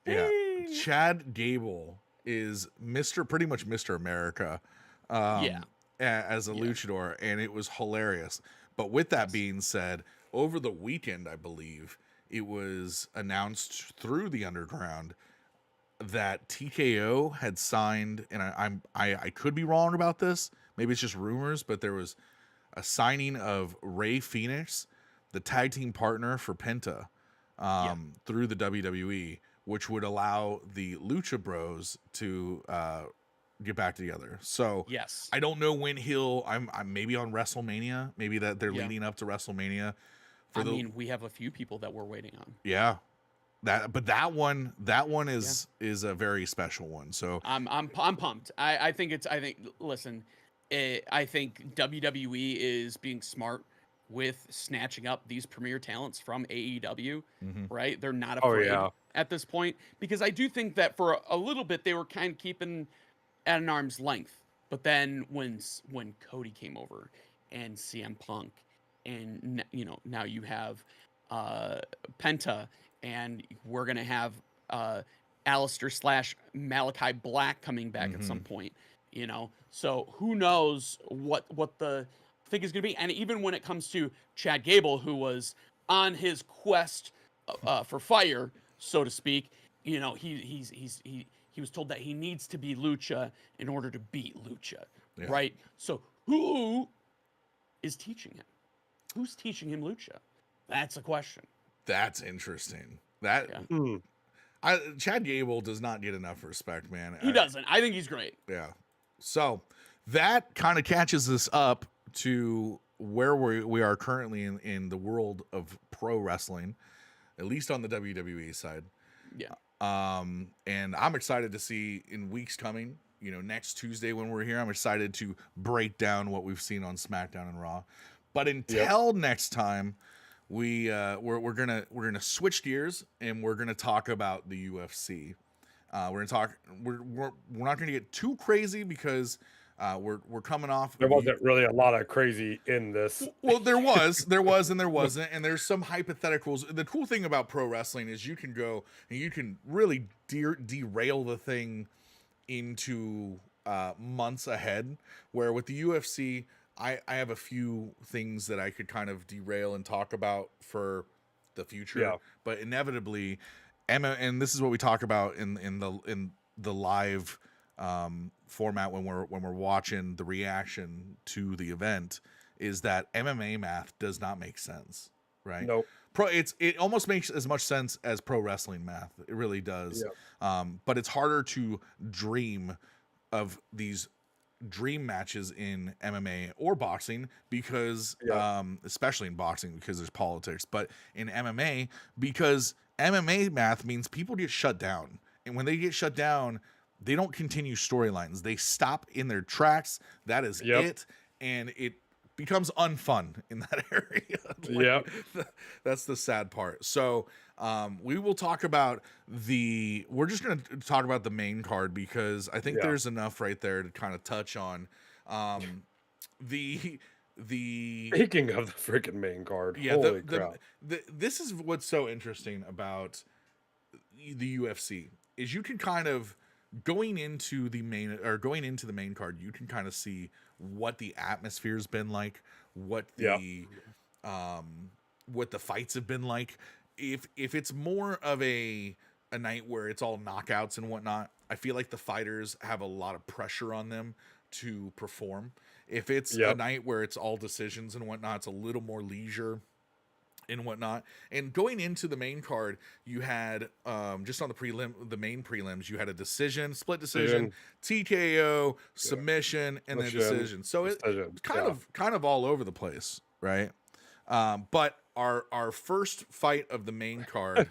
Yeah, Hey! Chad Gable is pretty much Mr. America, Yeah, as a yeah, luchador, and it was hilarious. But with that yes, being said, over the weekend, I believe it was announced through the underground that TKO had signed, and I could be wrong about this. Maybe it's just rumors, but there was a signing of Rey Fenix, the tag team partner for Penta, yeah, through the WWE, which would allow the Lucha Bros to get back together. So yes, I don't know when I'm maybe on WrestleMania, maybe that they're yeah. leading up to WrestleMania for I the mean, we have a few people that we're waiting on. yeah. That one Yeah, is a very special one. So I'm pumped. I think listen, I think WWE is being smart with snatching up these premier talents from AEW, mhm. right? They're not Oh afraid yeah. at this point because I do think that for a little bit they were kind of keeping at an arm's length. But then when Cody came over and CM Punk and now you have uh Penta, and we're gonna have Alistair slash Malachi Black coming back at some Mhm. point, So who knows what the thing is gonna be? And even when it comes to Chad Gable, who was on his quest for fire, so to speak, he was told that he needs to be Lucha in order to beat Lucha, Yeah. right? So who is teaching him? Who's teaching him Lucha? That's a question. That's interesting. That Yeah. Hmm. Chad Gable does not get enough respect, man. He doesn't. I think he's great. Yeah. So that kind of catches us up to where we are currently in the world of pro wrestling, at least on the WWE side. Yeah. And I'm excited to see in weeks coming, next Tuesday when we're here, I'm excited to break down what we've seen on SmackDown and Raw. But Yep. until next time, we're gonna switch gears and we're gonna talk about the UFC. We're gonna talk. We're not gonna get too crazy because we're coming off. There wasn't really a lot of crazy in this. Well, and there wasn't, and there's some hypotheticals. The cool thing about pro wrestling is you can go and you can really derail the thing into months ahead. Where with the UFC, I have a few things that I could kind of derail and talk about for the future, Yeah. but inevitably, and this is what we talk about in the live format when we're watching the reaction to the event, is that MMA math does not make sense, right? Nope. It almost makes as much sense as pro wrestling math. It really does. But it's harder to dream of these dream matches in MMA or boxing because especially in boxing because there's politics, but in MMA because MMA math means people get shut down, and when they get shut down they don't continue storylines. They stop in their tracks. That is it, and it becomes unfun in that area. That's the sad part. So we will talk about we're just going to talk about the main card because I think there's enough right there to kind of touch on the Speaking of the freaking main card, holy crap. This is what's so interesting about the UFC is you can kind of going into the main card, you can kind of see what the atmosphere's been like, what the fights have been like. If it's more of a night where it's all knockouts and whatnot, I feel like the fighters have a lot of pressure on them to perform. If it's a night where it's all decisions and whatnot, it's a little more leisure and whatnot. And going into the main card, you had just on the main prelims, you had a decision, split decision, TKO, submission, and then decision. So it's kind of all over the place, right? But our first fight of the main card.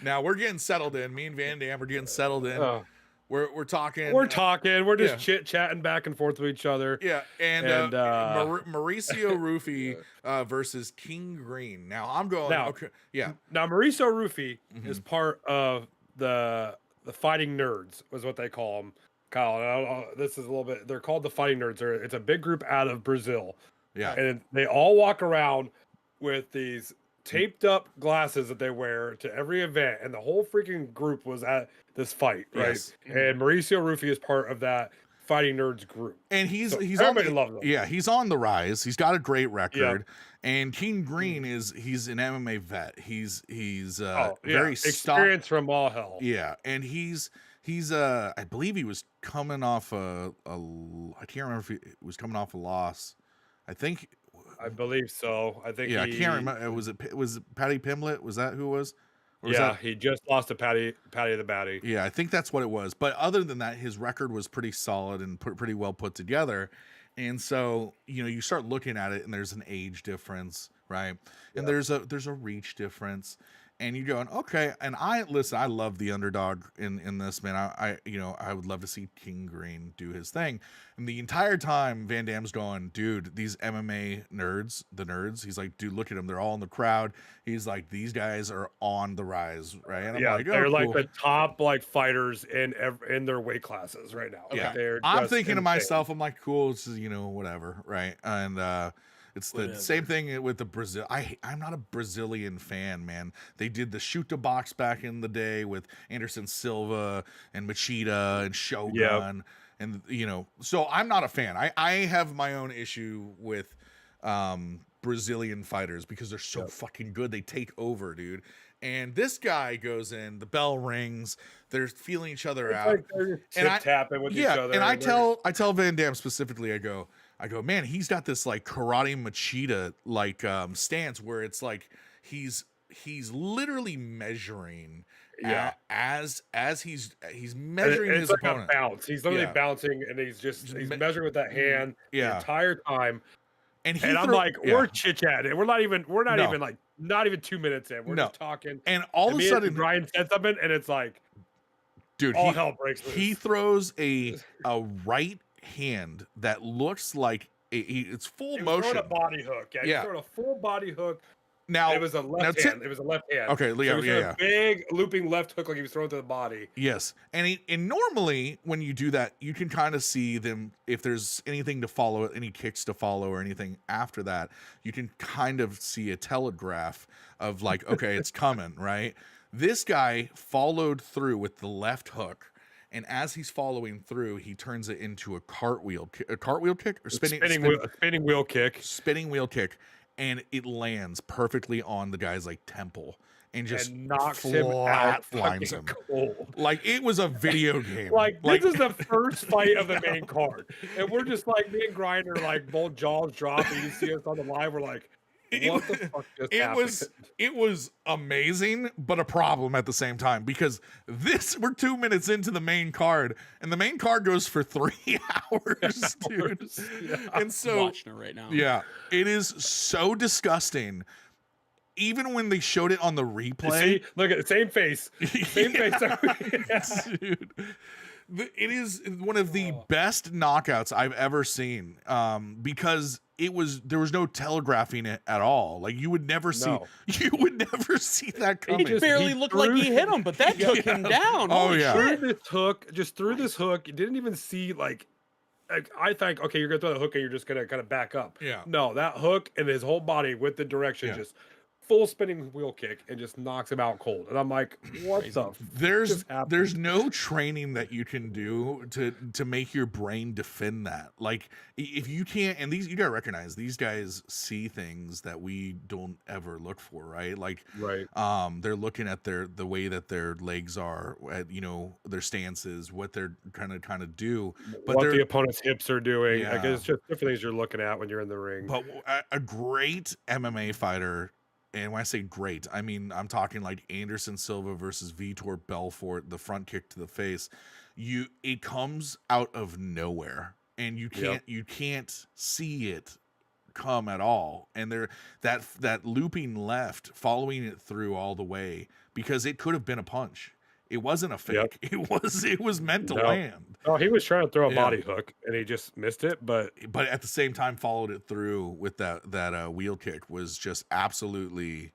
Now we're getting settled in. Me and Van Dam are getting settled in. We're talking. We're just chit chatting back and forth with each other. Yeah, and Mauricio Rufy versus King Green. Now I'm going. Okay, yeah. Now Mauricio Rufy is part of the Fighting Nerds, was what they call them. Kyle, this is a little bit. They're called the Fighting Nerds. It's a big group out of Brazil. Yeah, and they all walk around with these taped up glasses that they wear to every event, and the whole freaking group was at this fight, right? Yes. And Mauricio Rufy is part of that Fighting Nerds group, and he's everybody loves him. Yeah, he's on the rise. He's got a great record, and King Green he's an MMA vet. He's very experienced from all hell. Yeah, and he's I believe he was coming off I can't remember if he was coming off a loss. I believe so. I think. Yeah, I can't remember. Was it Patty Pimblett? Was that who it was? He just lost to Patty the Batty. Yeah, I think that's what it was. But other than that, his record was pretty solid and pretty well put together. And so, you start looking at it, and there's an age difference, right? And there's a reach difference. And you're going, okay. And I love the underdog in this, man. I would love to see King Green do his thing. And the entire time, Van Dam's going, dude, these MMA nerds, he's like, dude, look at them. They're all in the crowd. He's like, these guys are on the rise, right? And I'm like, they're cool. like the top fighters in their weight classes right now. Yeah, like, I'm thinking to myself, I'm like, cool, it's whatever, right? And it's the same thing with the Brazil. I'm not a Brazilian fan, man. They did the shoot to box back in the day with Anderson Silva and Machida and Shogun, and so I'm not a fan. I have my own issue with Brazilian fighters because they're so fucking good. They take over, dude. And this guy goes in, the bell rings, they're feeling each other out. Like they're tapping with each other. And I tell Van Dam specifically, I go, man, he's got this like karate Machida like stance where it's like he's literally measuring as he's measuring his like opponent. A bounce. He's literally bouncing, and he's measuring with that hand the entire time. And I'm like, we're chit chatting. We're not even not even 2 minutes in. We're just talking. And all of a sudden, Ryan said something, and it's like, dude, all hell breaks loose. He throws a right hand that looks like it's full motion. Throwing a body hook. Yeah, he's throwing a full body hook. Now it was a left hand. It was a left hand. Okay, a big looping left hook, like he was throwing to the body. Yes, and normally when you do that, you can kind of see them if there's anything to follow, any kicks to follow, or anything after that. You can kind of see a telegraph of like, okay, it's coming, right? This guy followed through with the left hook. And as he's following through, he turns it into a cartwheel kick or spinning wheel kick. Spinning wheel kick. And it lands perfectly on the guy's like temple and just knocks him out, flatlines him. Cold. Like it was a video game. like this is the first fight of the main card. And we're just like, me and Grinder, like both jaws drop, and you see us on the live, we're like, what the fuck just happened? It was amazing, but a problem at the same time because we're 2 minutes into the main card, and the main card goes for 3 hours, dude. Yeah. And so I'm watching it right now. Yeah, it is so disgusting. Even when they showed it on the replay, see, look at the same face, face, dude. It is one of the best knockouts I've ever seen, because there was no telegraphing it at all. Like you would never see that coming. It barely looked like he hit him, but that took him down. Oh yeah, threw this hook. You didn't even see like I think, okay, you're gonna throw the hook and you're just gonna kind of back up. Yeah. No, that hook and his whole body with the direction just full spinning wheel kick and just knocks him out cold. And I'm like, what the? There's no training that you can do to make your brain defend that. Like if you can't, and you gotta recognize these guys see things that we don't ever look for, right? Like they're looking at the way that their legs are, at their stances, what they're kind of do, but what the opponent's hips are doing. Yeah. Like it's just different things you're looking at when you're in the ring. But a great MMA fighter And when I say great, I mean I'm talking like Anderson Silva versus Vitor Belfort, the front kick to the face. It comes out of nowhere, and you can't see it come at all. And that looping left, following it through all the way, because it could have been a punch. It wasn't a fake. It was meant to land. Oh, he was trying to throw a body hook and he just missed it, but at the same time followed it through with that wheel kick was just absolutely.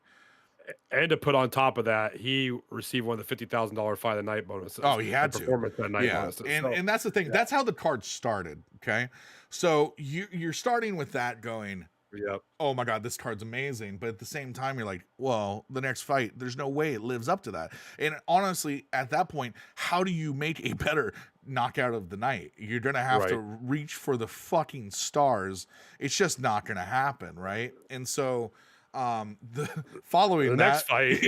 And to put on top of that, he received one of the $50,000 fight of the night bonuses. Oh, he had the to. Performance that night bonuses. And that's the thing. That's how the card started. Okay, so you're starting with that going. Yep. Oh my God, this card's amazing. But at the same time, you're like, well, the next fight, there's no way it lives up to that. And honestly, at that point, how do you make a better knockout of the night? You're going to have to reach for the fucking stars. It's just not going to happen. Right. And so, the next fight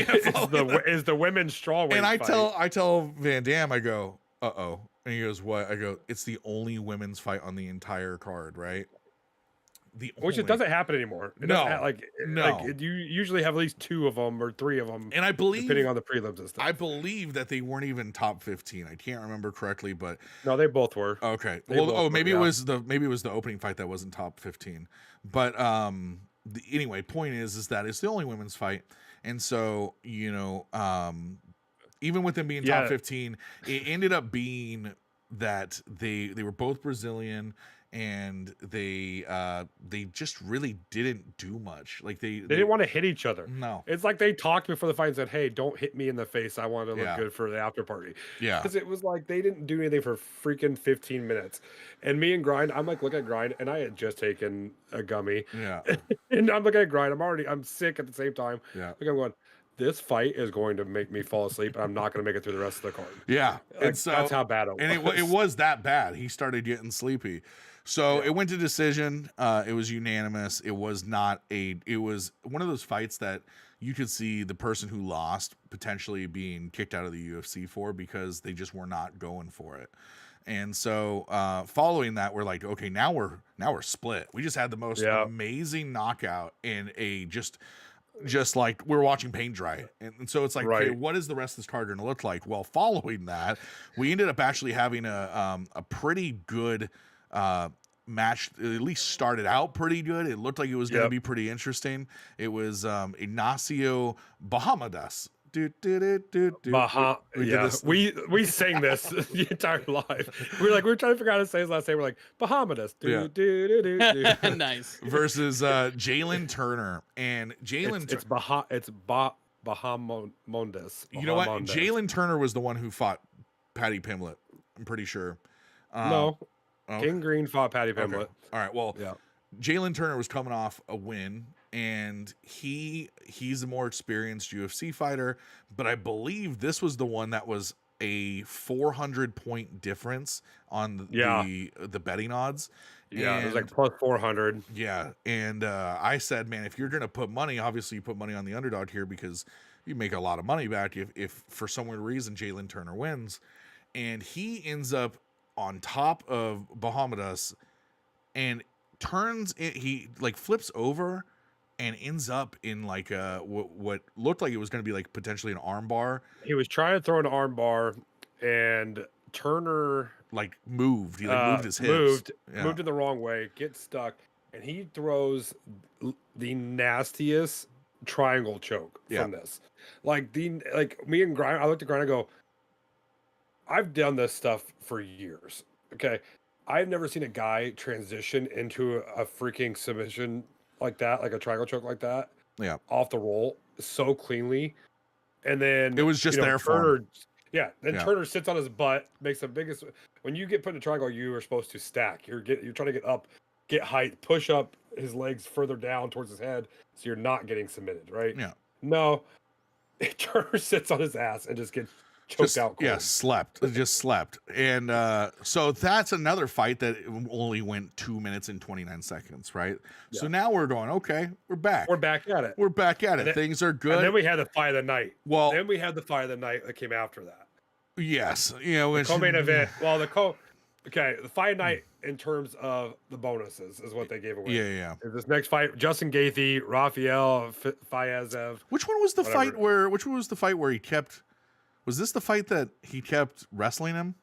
is the women's strawweight. And I tell Van Damme, I go, uh-oh. And he goes, what? I go, it's the only women's fight on the entire card. Right. Which it doesn't happen anymore. No. You usually have at least 2 of them or 3 of them, and I believe, depending on the prelims and stuff. I believe that they weren't even top 15. I can't remember correctly, but no, they both were. Okay. Maybe it was the opening fight that wasn't top 15. But anyway, point is that it's the only women's fight, and so even with them being top 15, it ended up being that they were both Brazilian. And they just really didn't do much. Like they didn't want to hit each other. No, it's like they talked before the fight and said, "Hey, don't hit me in the face. I want to look good for the after party." Yeah, because it was like they didn't do anything for freaking 15 minutes. And me and Grind, I'm like, look at Grind, and I had just taken a gummy. Yeah, and I'm looking at Grind. I'm sick at the same time. Yeah, like I'm going. This fight is going to make me fall asleep, and I'm not going to make it through the rest of the card. Yeah, and so that's how bad it was. And it was that bad. He started getting sleepy. So it went to decision. It was unanimous. It was one of those fights that you could see the person who lost potentially being kicked out of the UFC for, because they just were not going for it. And so following that, we're like, okay, now we're split. We just had the most amazing knockout in a just like we're watching paint dry. And so it's like, okay, what is the rest of this card going to look like? Well, following that, we ended up actually having a pretty good match. At least started out pretty good. It looked like it was going to be pretty interesting. It was Ignacio Bahamondes. We sang this the entire live. We were trying to figure out how to say his last name. We're like Bahamondes. Nice. Versus Jalen Turner. And Jalen it's Bahamondes. You know what? Jalen Turner was the one who fought Patty Pimblett. I'm pretty sure. No. King Green fought Patty Pimblett. Okay. All right. Well, Jalen Turner was coming off a win, and he's a more experienced UFC fighter, but I believe this was the one that was a 400-point difference on the betting odds. Yeah, it was like plus 400. Yeah, and I said, man, if you're going to put money, obviously you put money on the underdog here, because you make a lot of money back if for some weird reason Jalen Turner wins. And he ends up on top of Bahamondes and he like flips over and ends up in like what looked like it was going to be like potentially an arm bar. He was trying to throw an arm bar, and Turner like moved. He like moved his hips. Moved it the wrong way, gets stuck, and he throws the nastiest triangle choke from this. Like me and Grind, I looked at Grind and go, I've done this stuff for years. Okay. I've never seen a guy transition into a freaking submission like that, like a triangle choke like that. Yeah. Off the roll so cleanly. And then it was just there for him. Yeah. Then Turner sits on his butt, makes the biggest. When you get put in a triangle, you are supposed to stack. You're trying to get up, get height, push up his legs further down towards his head, so you're not getting submitted, right? Yeah. No. Turner sits on his ass and just gets choked out. Cold. Yeah, just slept. And so that's another fight that only went 2 minutes and 29 seconds, right? Yeah. So now we're going, okay, we're back. We're back at it. Things are good. And then we had the fight of the night. Well, then we had the fight of the night that came after that. Yes. The co-main event. Well, Okay, the fight night in terms of the bonuses is what they gave away. Yeah. Is this next fight Justin Gaethje, Rafael Faizaev? Which one was the Whatever. fight where? Which one was the fight where he kept? Was this the fight that he kept wrestling him?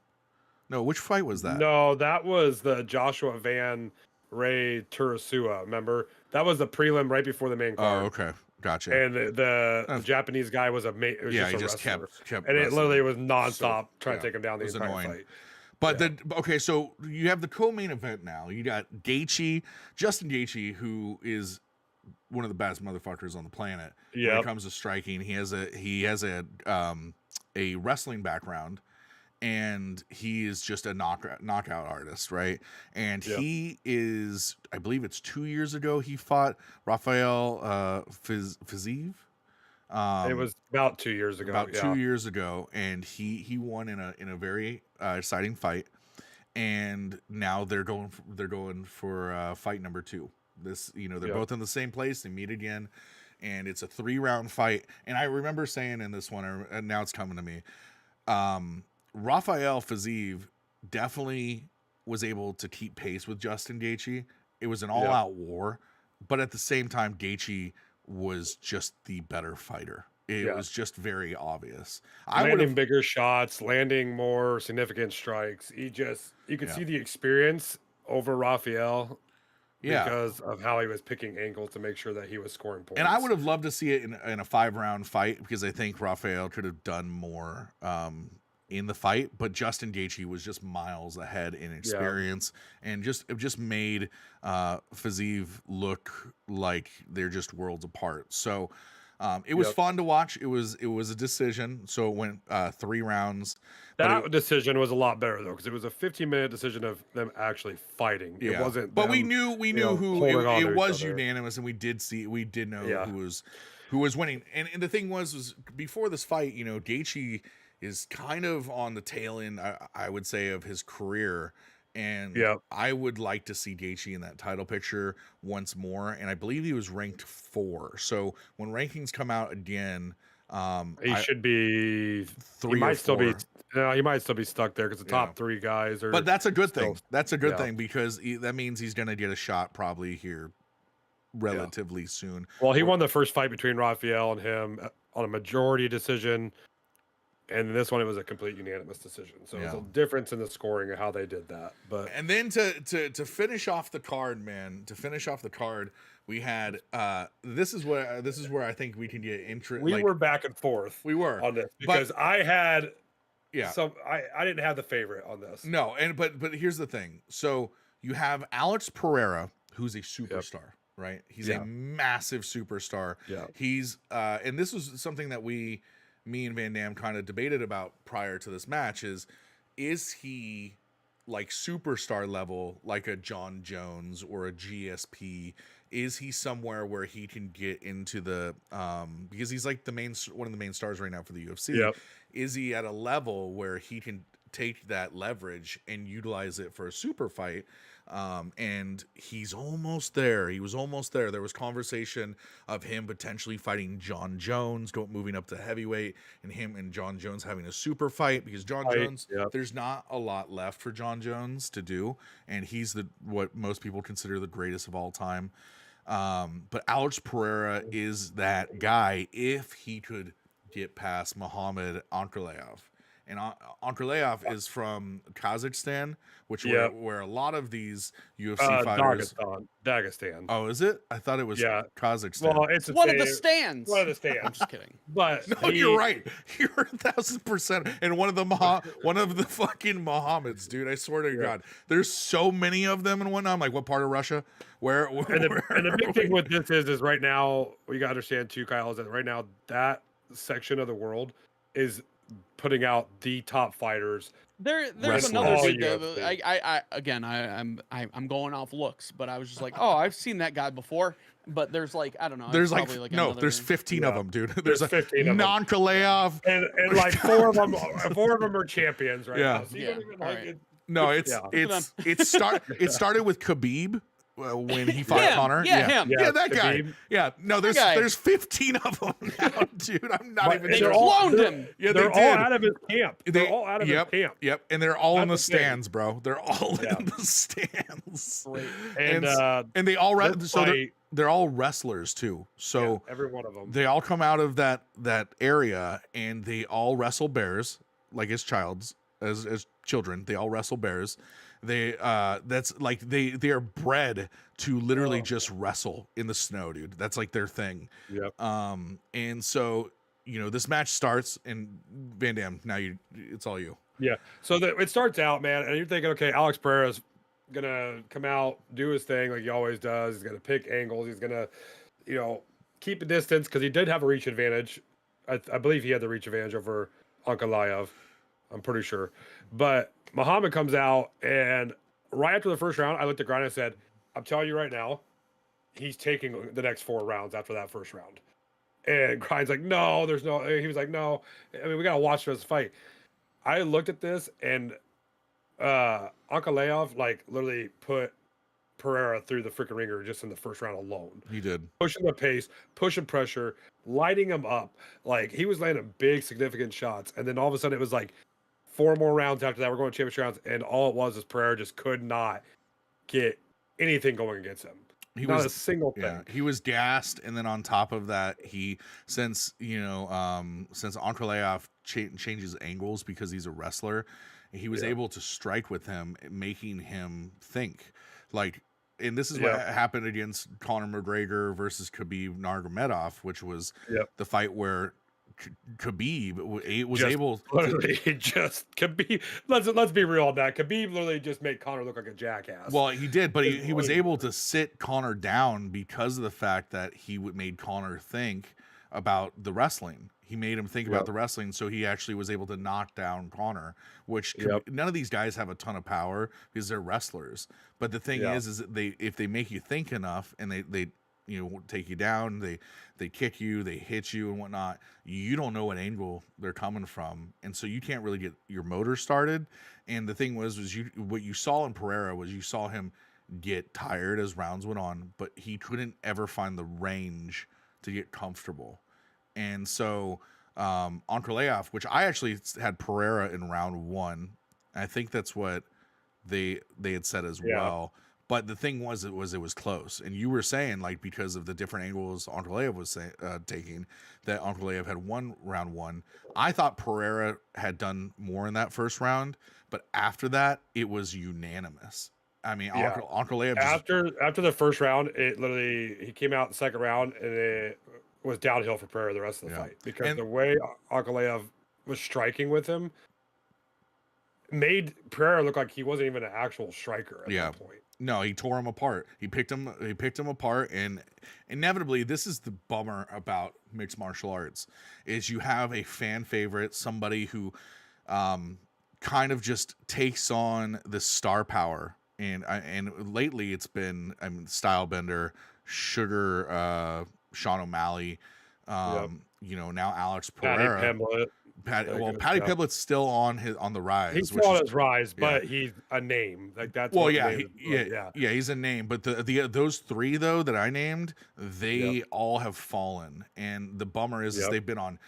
No, which fight was that? No, that was the Joshua Van Ray Turasua. Remember, that was the prelim right before the main Oh, card. okay, gotcha. And the Japanese guy was yeah, he just wrestler. kept, and it wrestling. literally was nonstop So, trying yeah, to take him down the it was entire annoying. fight. But okay, so you have the co-main event now. You got Justin Gaethje, who is one of the best motherfuckers on the planet when Yep. it comes to striking. He has a wrestling background, and he is just a knockout artist, right? And Yep. he is, I believe it's 2 years ago, he fought Rafael Fiziev. It was about 2 years ago. About 2 years ago, and he won in a very exciting fight, and now they're going for fight number 2. This, they're both in the same place. They meet again, and it's a 3-round fight. And I remember saying in this one, and now it's coming to me, Rafael Fiziev definitely was able to keep pace with Justin Gaethje. It was an all-out war, but at the same time, Gaethje was just the better fighter. It was just very obvious. Landing bigger shots, landing more significant strikes. You could see the experience over Rafael because of how he was picking angles to make sure that he was scoring points. And I would have loved to see it in a 5-round fight, because I think Rafael could have done more in the fight, but Justin Gaethje was just miles ahead in experience, and it just made Fiziev look like they're just worlds apart. So it was fun to watch. It was a decision, so it went 3 rounds. That decision was a lot better though, because it was a 15-minute decision of them actually fighting. It wasn't. But we knew who it was unanimous, and we did know who was winning. And the thing was before this fight, Gaethje is kind of on the tail end, I would say, of his career. And I would like to see Gaethje in that title picture once more. And I believe he was ranked 4. So when rankings come out again, he should be 3 he or might 4. still be. He might still be stuck there because the top 3 guys are. But that's a good thing. still- That's a good thing, because that means he's going to get a shot probably here relatively soon. Well, he won the first fight between Rafael and him on a majority decision. And this one, it was a complete unanimous decision. So there's a difference in the scoring of how they did that. But And then to finish off the card, man, we had this is where I think we can get interest. we were back and forth. We were on this because I had yeah. I didn't have the favorite on this. No, but here's the thing. So you have Alex Pereira, who's a superstar, right? He's a massive superstar. Yeah. He's and this was something that me and Van Dam kind of debated about prior to this match is he like superstar level, like a John Jones or a GSP? Is he somewhere where he can get into the because he's like one of the main stars right now for the UFC? Yep. Is he at a level where he can take that leverage and utilize it for a super fight? And he's almost there. He was almost there. There was conversation of him potentially fighting John Jones, moving up to heavyweight, and him and John Jones having a super fight, because Jones, there's not a lot left for John Jones to do, and he's what most people consider the greatest of all time. But Alex Pereira is that guy if he could get past Muhammad Ankalaev. And Ankalaev is from Kazakhstan, which where a lot of these UFC fighters. Dagestan. Oh, is it? I thought it was Kazakhstan. Well, it's One of the stands. One of the stands. I'm just kidding. But no, you're right. You're 1,000%. And one of the fucking Mohammeds, dude. I swear to God, there's so many of them and whatnot. I'm like, what part of Russia? Where? And the big thing with this is right now we gotta understand too, Kyle, is that right now that section of the world is putting out the top fighters. There's Wrestling. another dude. I'm going off looks, but I was just like, oh, I've seen that guy before. But there's like, I don't know. There's another... there's 15 of them, dude. There's 15 of them. Nankalaev. And like four of them are champions right now. So No, it started with Khabib, when he fought Him, Connor. him. Yeah, that guy. Khabib. Yeah, no, guy. there's 15 of them now, dude. I'm not But even They they're joking. all- cloned him. Yeah, they're they all did. out of his camp. They're They- all out of yep, his camp. Yep, and they're all in the That's the thing. stands, bro. They're all Yeah. in the stands. Great. And they all this so fight- they're all wrestlers too. So every one of them. they all come out of that area and they all wrestle bears like as children. They all wrestle bears. They that's like they are bred to literally just wrestle in the snow, dude. That's like their thing. Yep. And so this match starts, and Van Dam, now it's all you. Yeah. So it starts out, man, and you're thinking, okay, Alex Pereira's gonna come out, do his thing like he always does. He's gonna pick angles. He's gonna, keep a distance because he did have a reach advantage. I believe he had the reach advantage over Ankalaev. I'm pretty sure. But Muhammad comes out, and right after the first round, I looked at Grind and said, I'm telling you right now, he's taking the next 4 rounds after that first round. And Grind's like, no, there's no. He was like, no. I mean, we gotta watch this fight. I looked at this, and Ankalaev like literally put Pereira through the freaking ringer just in the first round alone. He did. Pushing the pace, pushing pressure, lighting him up. Like he was landing big, significant shots. And then all of a sudden it was like 4 more rounds after that. We're going to championship rounds. And all it was is Pereira just could not get anything going against him. Not a single thing. Yeah, he was gassed, and then on top of that, since Ankalaev changes angles because he's a wrestler, he was able to strike with him, making him think. Like, and this is what happened against Conor McGregor versus Khabib Nurmagomedov, which was the fight where Khabib was able literally just Khabib. Let's be real on that. Khabib literally just made Conor look like a jackass. Well, he did, but he was able to sit Conor down because of the fact that he made Conor think about the wrestling. He made him think about the wrestling, so he actually was able to knock down Conor, which none of these guys have a ton of power because they're wrestlers. But the thing is that if they make you think enough and they take you down, they kick you, they hit you and whatnot, you don't know what angle they're coming from, and so you can't really get your motor started. And the thing was what you saw in Pereira was you saw him get tired as rounds went on, but he couldn't ever find the range to get comfortable. And so Ankalaev, which I actually had Pereira in round 1, I think that's what they had said as well. But the thing was, it was close. And you were saying, like, because of the different angles Ankalaev was taking, that Ankalaev had won round 1. I thought Pereira had done more in that first round, but after that, it was unanimous. I mean, Ankalaev after the first round, it literally he came out in the second round, and it was downhill for Pereira the rest of the fight because the way Ankalaev was striking with him made Pereira look like he wasn't even an actual striker at that point. No, he tore him apart. He picked him apart, and inevitably, this is the bummer about mixed martial arts: is you have a fan favorite, somebody who kind of just takes on the star power, and lately it's been Stylebender, Sugar, Sean O'Malley, now Alex Pereira. Paddy Pimblett's still on the rise. He's still on his rise, but he's a name. Like that's he's a name. But those 3 though that I named, they all have fallen. And the bummer is they've been on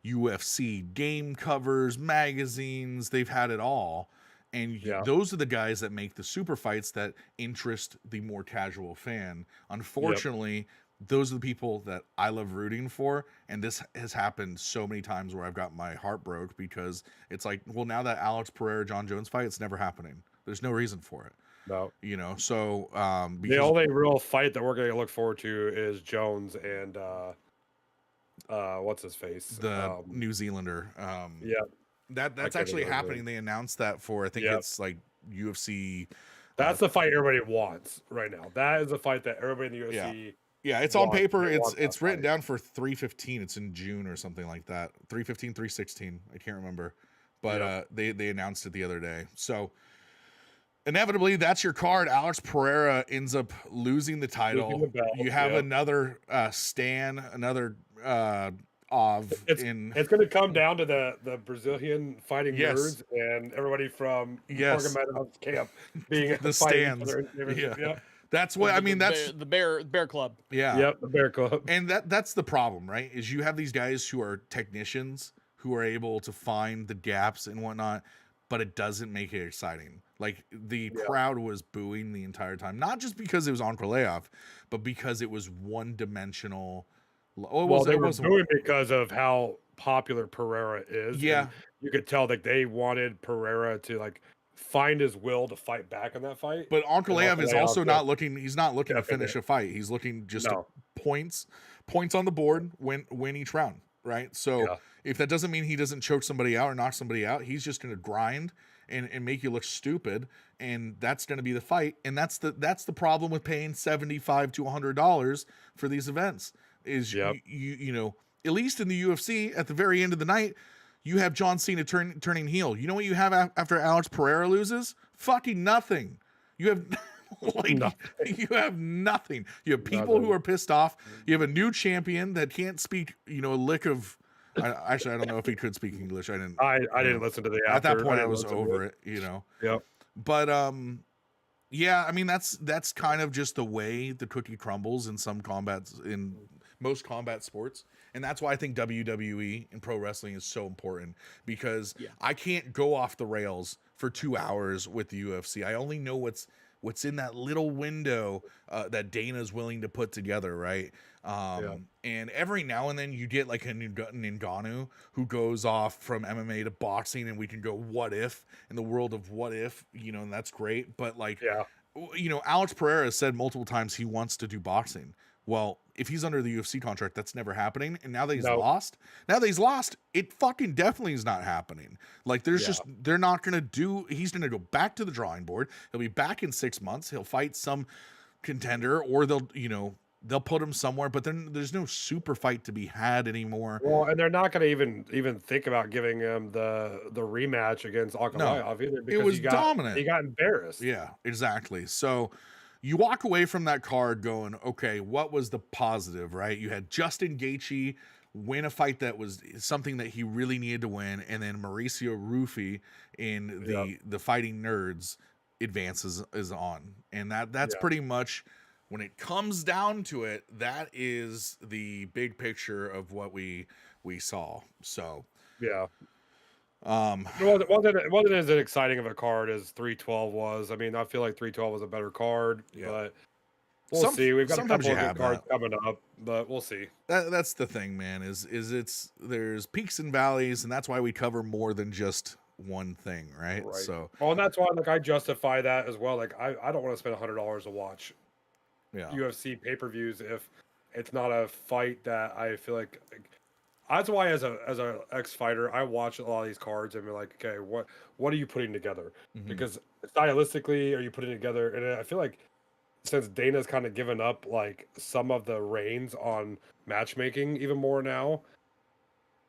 UFC game covers, magazines. They've had it all. And those are the guys that make the super fights that interest the more casual fan. Unfortunately, those are the people that I love rooting for, and this has happened so many times where I've got my heart broke because it's like, well, now that Alex Pereira John Jones fight, it's never happening. There's no reason for it. No, so the only real fight that we're going to look forward to is Jones and what's his face, the New Zealander. That's actually happening. They announced that for I think it's like UFC. That's the fight everybody wants right now. That is the fight that everybody in the UFC. Yeah, it's on paper. It's written down for 3/15. It's in June or something like that. 3/15, 3/16. I can't remember, but they announced it the other day. So inevitably, that's your card. Alex Pereira ends up losing the title. You have another another It's going to come down to the Brazilian fighting nerds and everybody from Nurmagomedov's camp being the stands. That's what I mean. That's the Bear Club. yeah. Yep, the Bear Club. And that's the problem, right? Is you have these guys who are technicians who are able to find the gaps and whatnot, but it doesn't make it exciting. Like the crowd was booing the entire time, not just because it was Ankalaev, but because it was one dimensional. Well, they were booing because of how popular Pereira is. Yeah. And you could tell that they wanted Pereira to like find his will to fight back in that fight. But Ankalaev is also not looking. He's not looking to finish Definitely. a fight. He's looking just to points on the board, win each round, right? So if that doesn't mean he doesn't choke somebody out or knock somebody out, he's just going to grind and make you look stupid, and that's going to be the fight. And that's the problem with paying $75 to $100 for these events. Is you know, at least in the UFC at the very end of the night, you have John Cena turning heel. You know what you have after Alex Pereira loses? Fucking nothing. You have nothing. You have nothing. You have people who are pissed off. You have a new champion that can't speak, you know, a lick of. Actually, I don't know if he could speak English. I didn't. I didn't listen to the after. At that point, I was listen over it. You know. Yep. But yeah. I mean, that's kind of just the way the cookie crumbles in some combats, in most combat sports. And that's why I think WWE and pro wrestling is so important, because I can't go off the rails for 2 hours with the UFC. I only know what's in that little window that Dana's willing to put together, right? And every now and then you get like a Ngannou who goes off from MMA to boxing, and we can go what if in the world of what if, you know, and that's great. But like, you know, Alex Pereira has said multiple times he wants to do boxing. Well, if he's under the UFC contract, that's never happening. And now that he's lost, it fucking definitely is not happening. Like there's just, they're not going to do, he's going to go back to the drawing board. He'll be back in 6 months. He'll fight some contender, or they'll put him somewhere, but then there's no super fight to be had anymore. Well, and they're not going to even think about giving him the rematch against Ankalaev either, because it was dominant. He got embarrassed. Yeah, exactly. So you walk away from that card going, okay, what was the positive, right? You had Justin Gaethje win a fight that was something that he really needed to win, and then Mauricio Rufy in the Fighting Nerds advances is on, and that's pretty much, when it comes down to it, that is the big picture of what we saw. So it wasn't as exciting of a card as 312 was. I mean, I feel like 312 was a better card, but we'll see. We've got a couple of good cards coming up, but we'll see. That's the thing, man, is there's peaks and valleys, and that's why we cover more than just one thing, right? So and that's why, like, I justify that as well. Like, I don't want to spend $100 to watch UFC pay-per-views if it's not a fight that I feel like that's why as a ex-fighter, I watch a lot of these cards and be like, okay, what are you putting together? Because stylistically, are you putting together? And I feel like since Dana's kind of given up like some of the reins on matchmaking even more now,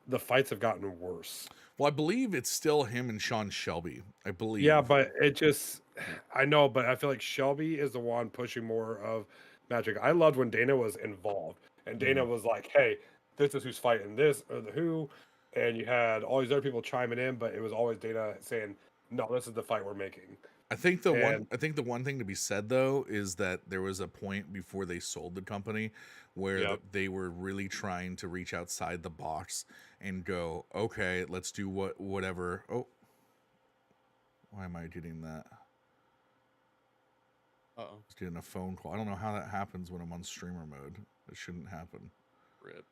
the fights have gotten worse. Well, I believe it's still him and Sean Shelby, I believe. Yeah, but I know, but I feel like Shelby is the one pushing more of magic. I loved when Dana was involved, and Dana was like, hey, this is who's fighting this or the who, and you had all these other people chiming in, but it was always Dana saying, no, this is the fight we're making. I think the one thing to be said though is that there was a point before they sold the company where they were really trying to reach outside the box and go, okay, let's do whatever. Oh, why am I getting that? Uh-oh. Just getting a phone call. I don't know how that happens when I'm on streamer mode. It shouldn't happen. Rip.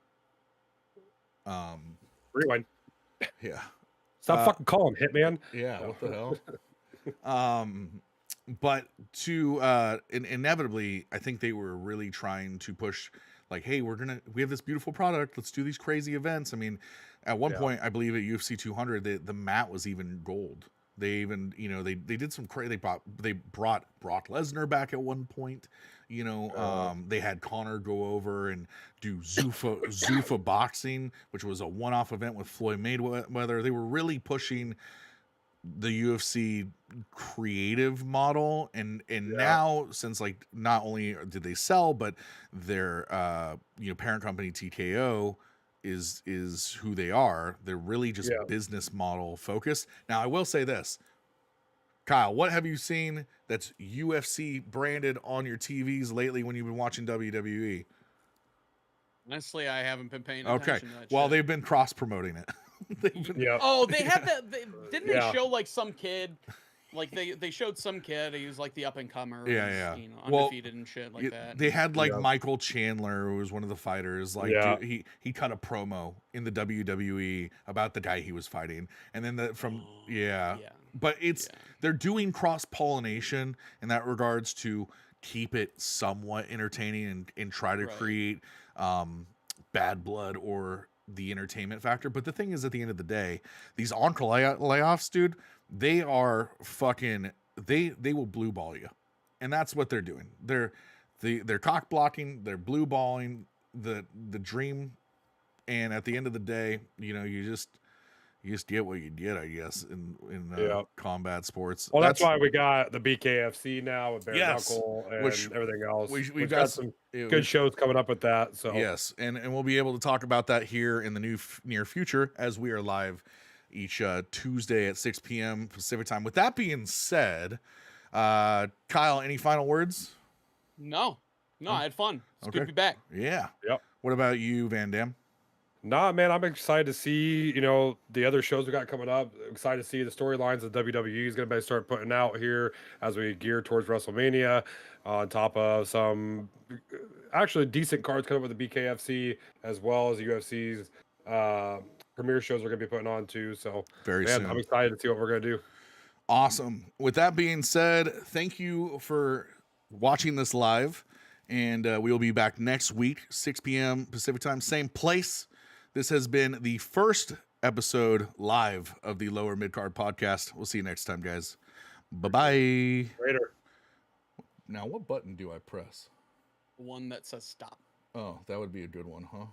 Rewind. Yeah. Stop fucking calling, Hitman. Yeah, what the hell? But to inevitably, I think they were really trying to push, like, hey, we have this beautiful product. Let's do these crazy events. I mean, at one point, I believe at UFC 200, the mat was even gold. They even, they did some crazy. They brought Brock Lesnar back at one point. They had Connor go over and do Zuffa boxing, which was a one-off event with Floyd Mayweather. They were really pushing the UFC creative model, and now, since like not only did they sell, but their parent company TKO is who they are. They're really just business model focused. Now, I will say this. Kyle, what have you seen that's UFC branded on your TVs lately when you've been watching WWE? Honestly, I haven't been paying Okay. attention to that Well, shit. they've been cross promoting it. Yeah. Oh, they had that. Didn't they Yeah. show like some kid? Like they showed some kid. He was like the up and comer. Yeah. You know, Well, undefeated and shit like that. They had like Yeah. Michael Chandler, who was one of the fighters. Like Yeah. dude, he cut a promo in the WWE about the guy he was fighting, and then Yeah. But it's Yeah. they're doing cross pollination in that regards to keep it somewhat entertaining and try to Right. create bad blood or the entertainment factor. But the thing is, at the end of the day, these entre layoffs, dude, they are fucking they will blue ball you, and that's what they're doing. They're cock blocking, they're blue balling the dream, and at the end of the day, you know, you just get what you get, I guess, in Yeah. combat sports. Well, that's why we got the BKFC now with bare Yes, knuckle and which everything else. we've We've got got some it good was- shows coming up with that. So Yes, and we'll be able to talk about that here in the near future as we are live each Tuesday at 6 p.m. Pacific time. With that being said, Kyle, any final words? No, I had fun. It's good Okay. to be back. Yeah. Yep. What about you, Van Dam? Nah, man, I'm excited to see, you know, the other shows we got coming up. Excited to see the storylines that WWE is going to start putting out here as we gear towards WrestleMania, on top of some actually decent cards coming up with the BKFC as well as the UFC's premiere shows we're going to be putting on too. So, Very man, soon. I'm excited to see what we're going to do. Awesome. With that being said, thank you for watching this live, and we will be back next week, 6 p.m. Pacific time, same place. This has been the first episode live of the Lower Midcard podcast. We'll see you next time, guys. Bye-bye. Later. Now, what button do I press? One that says stop. Oh, that would be a good one, huh?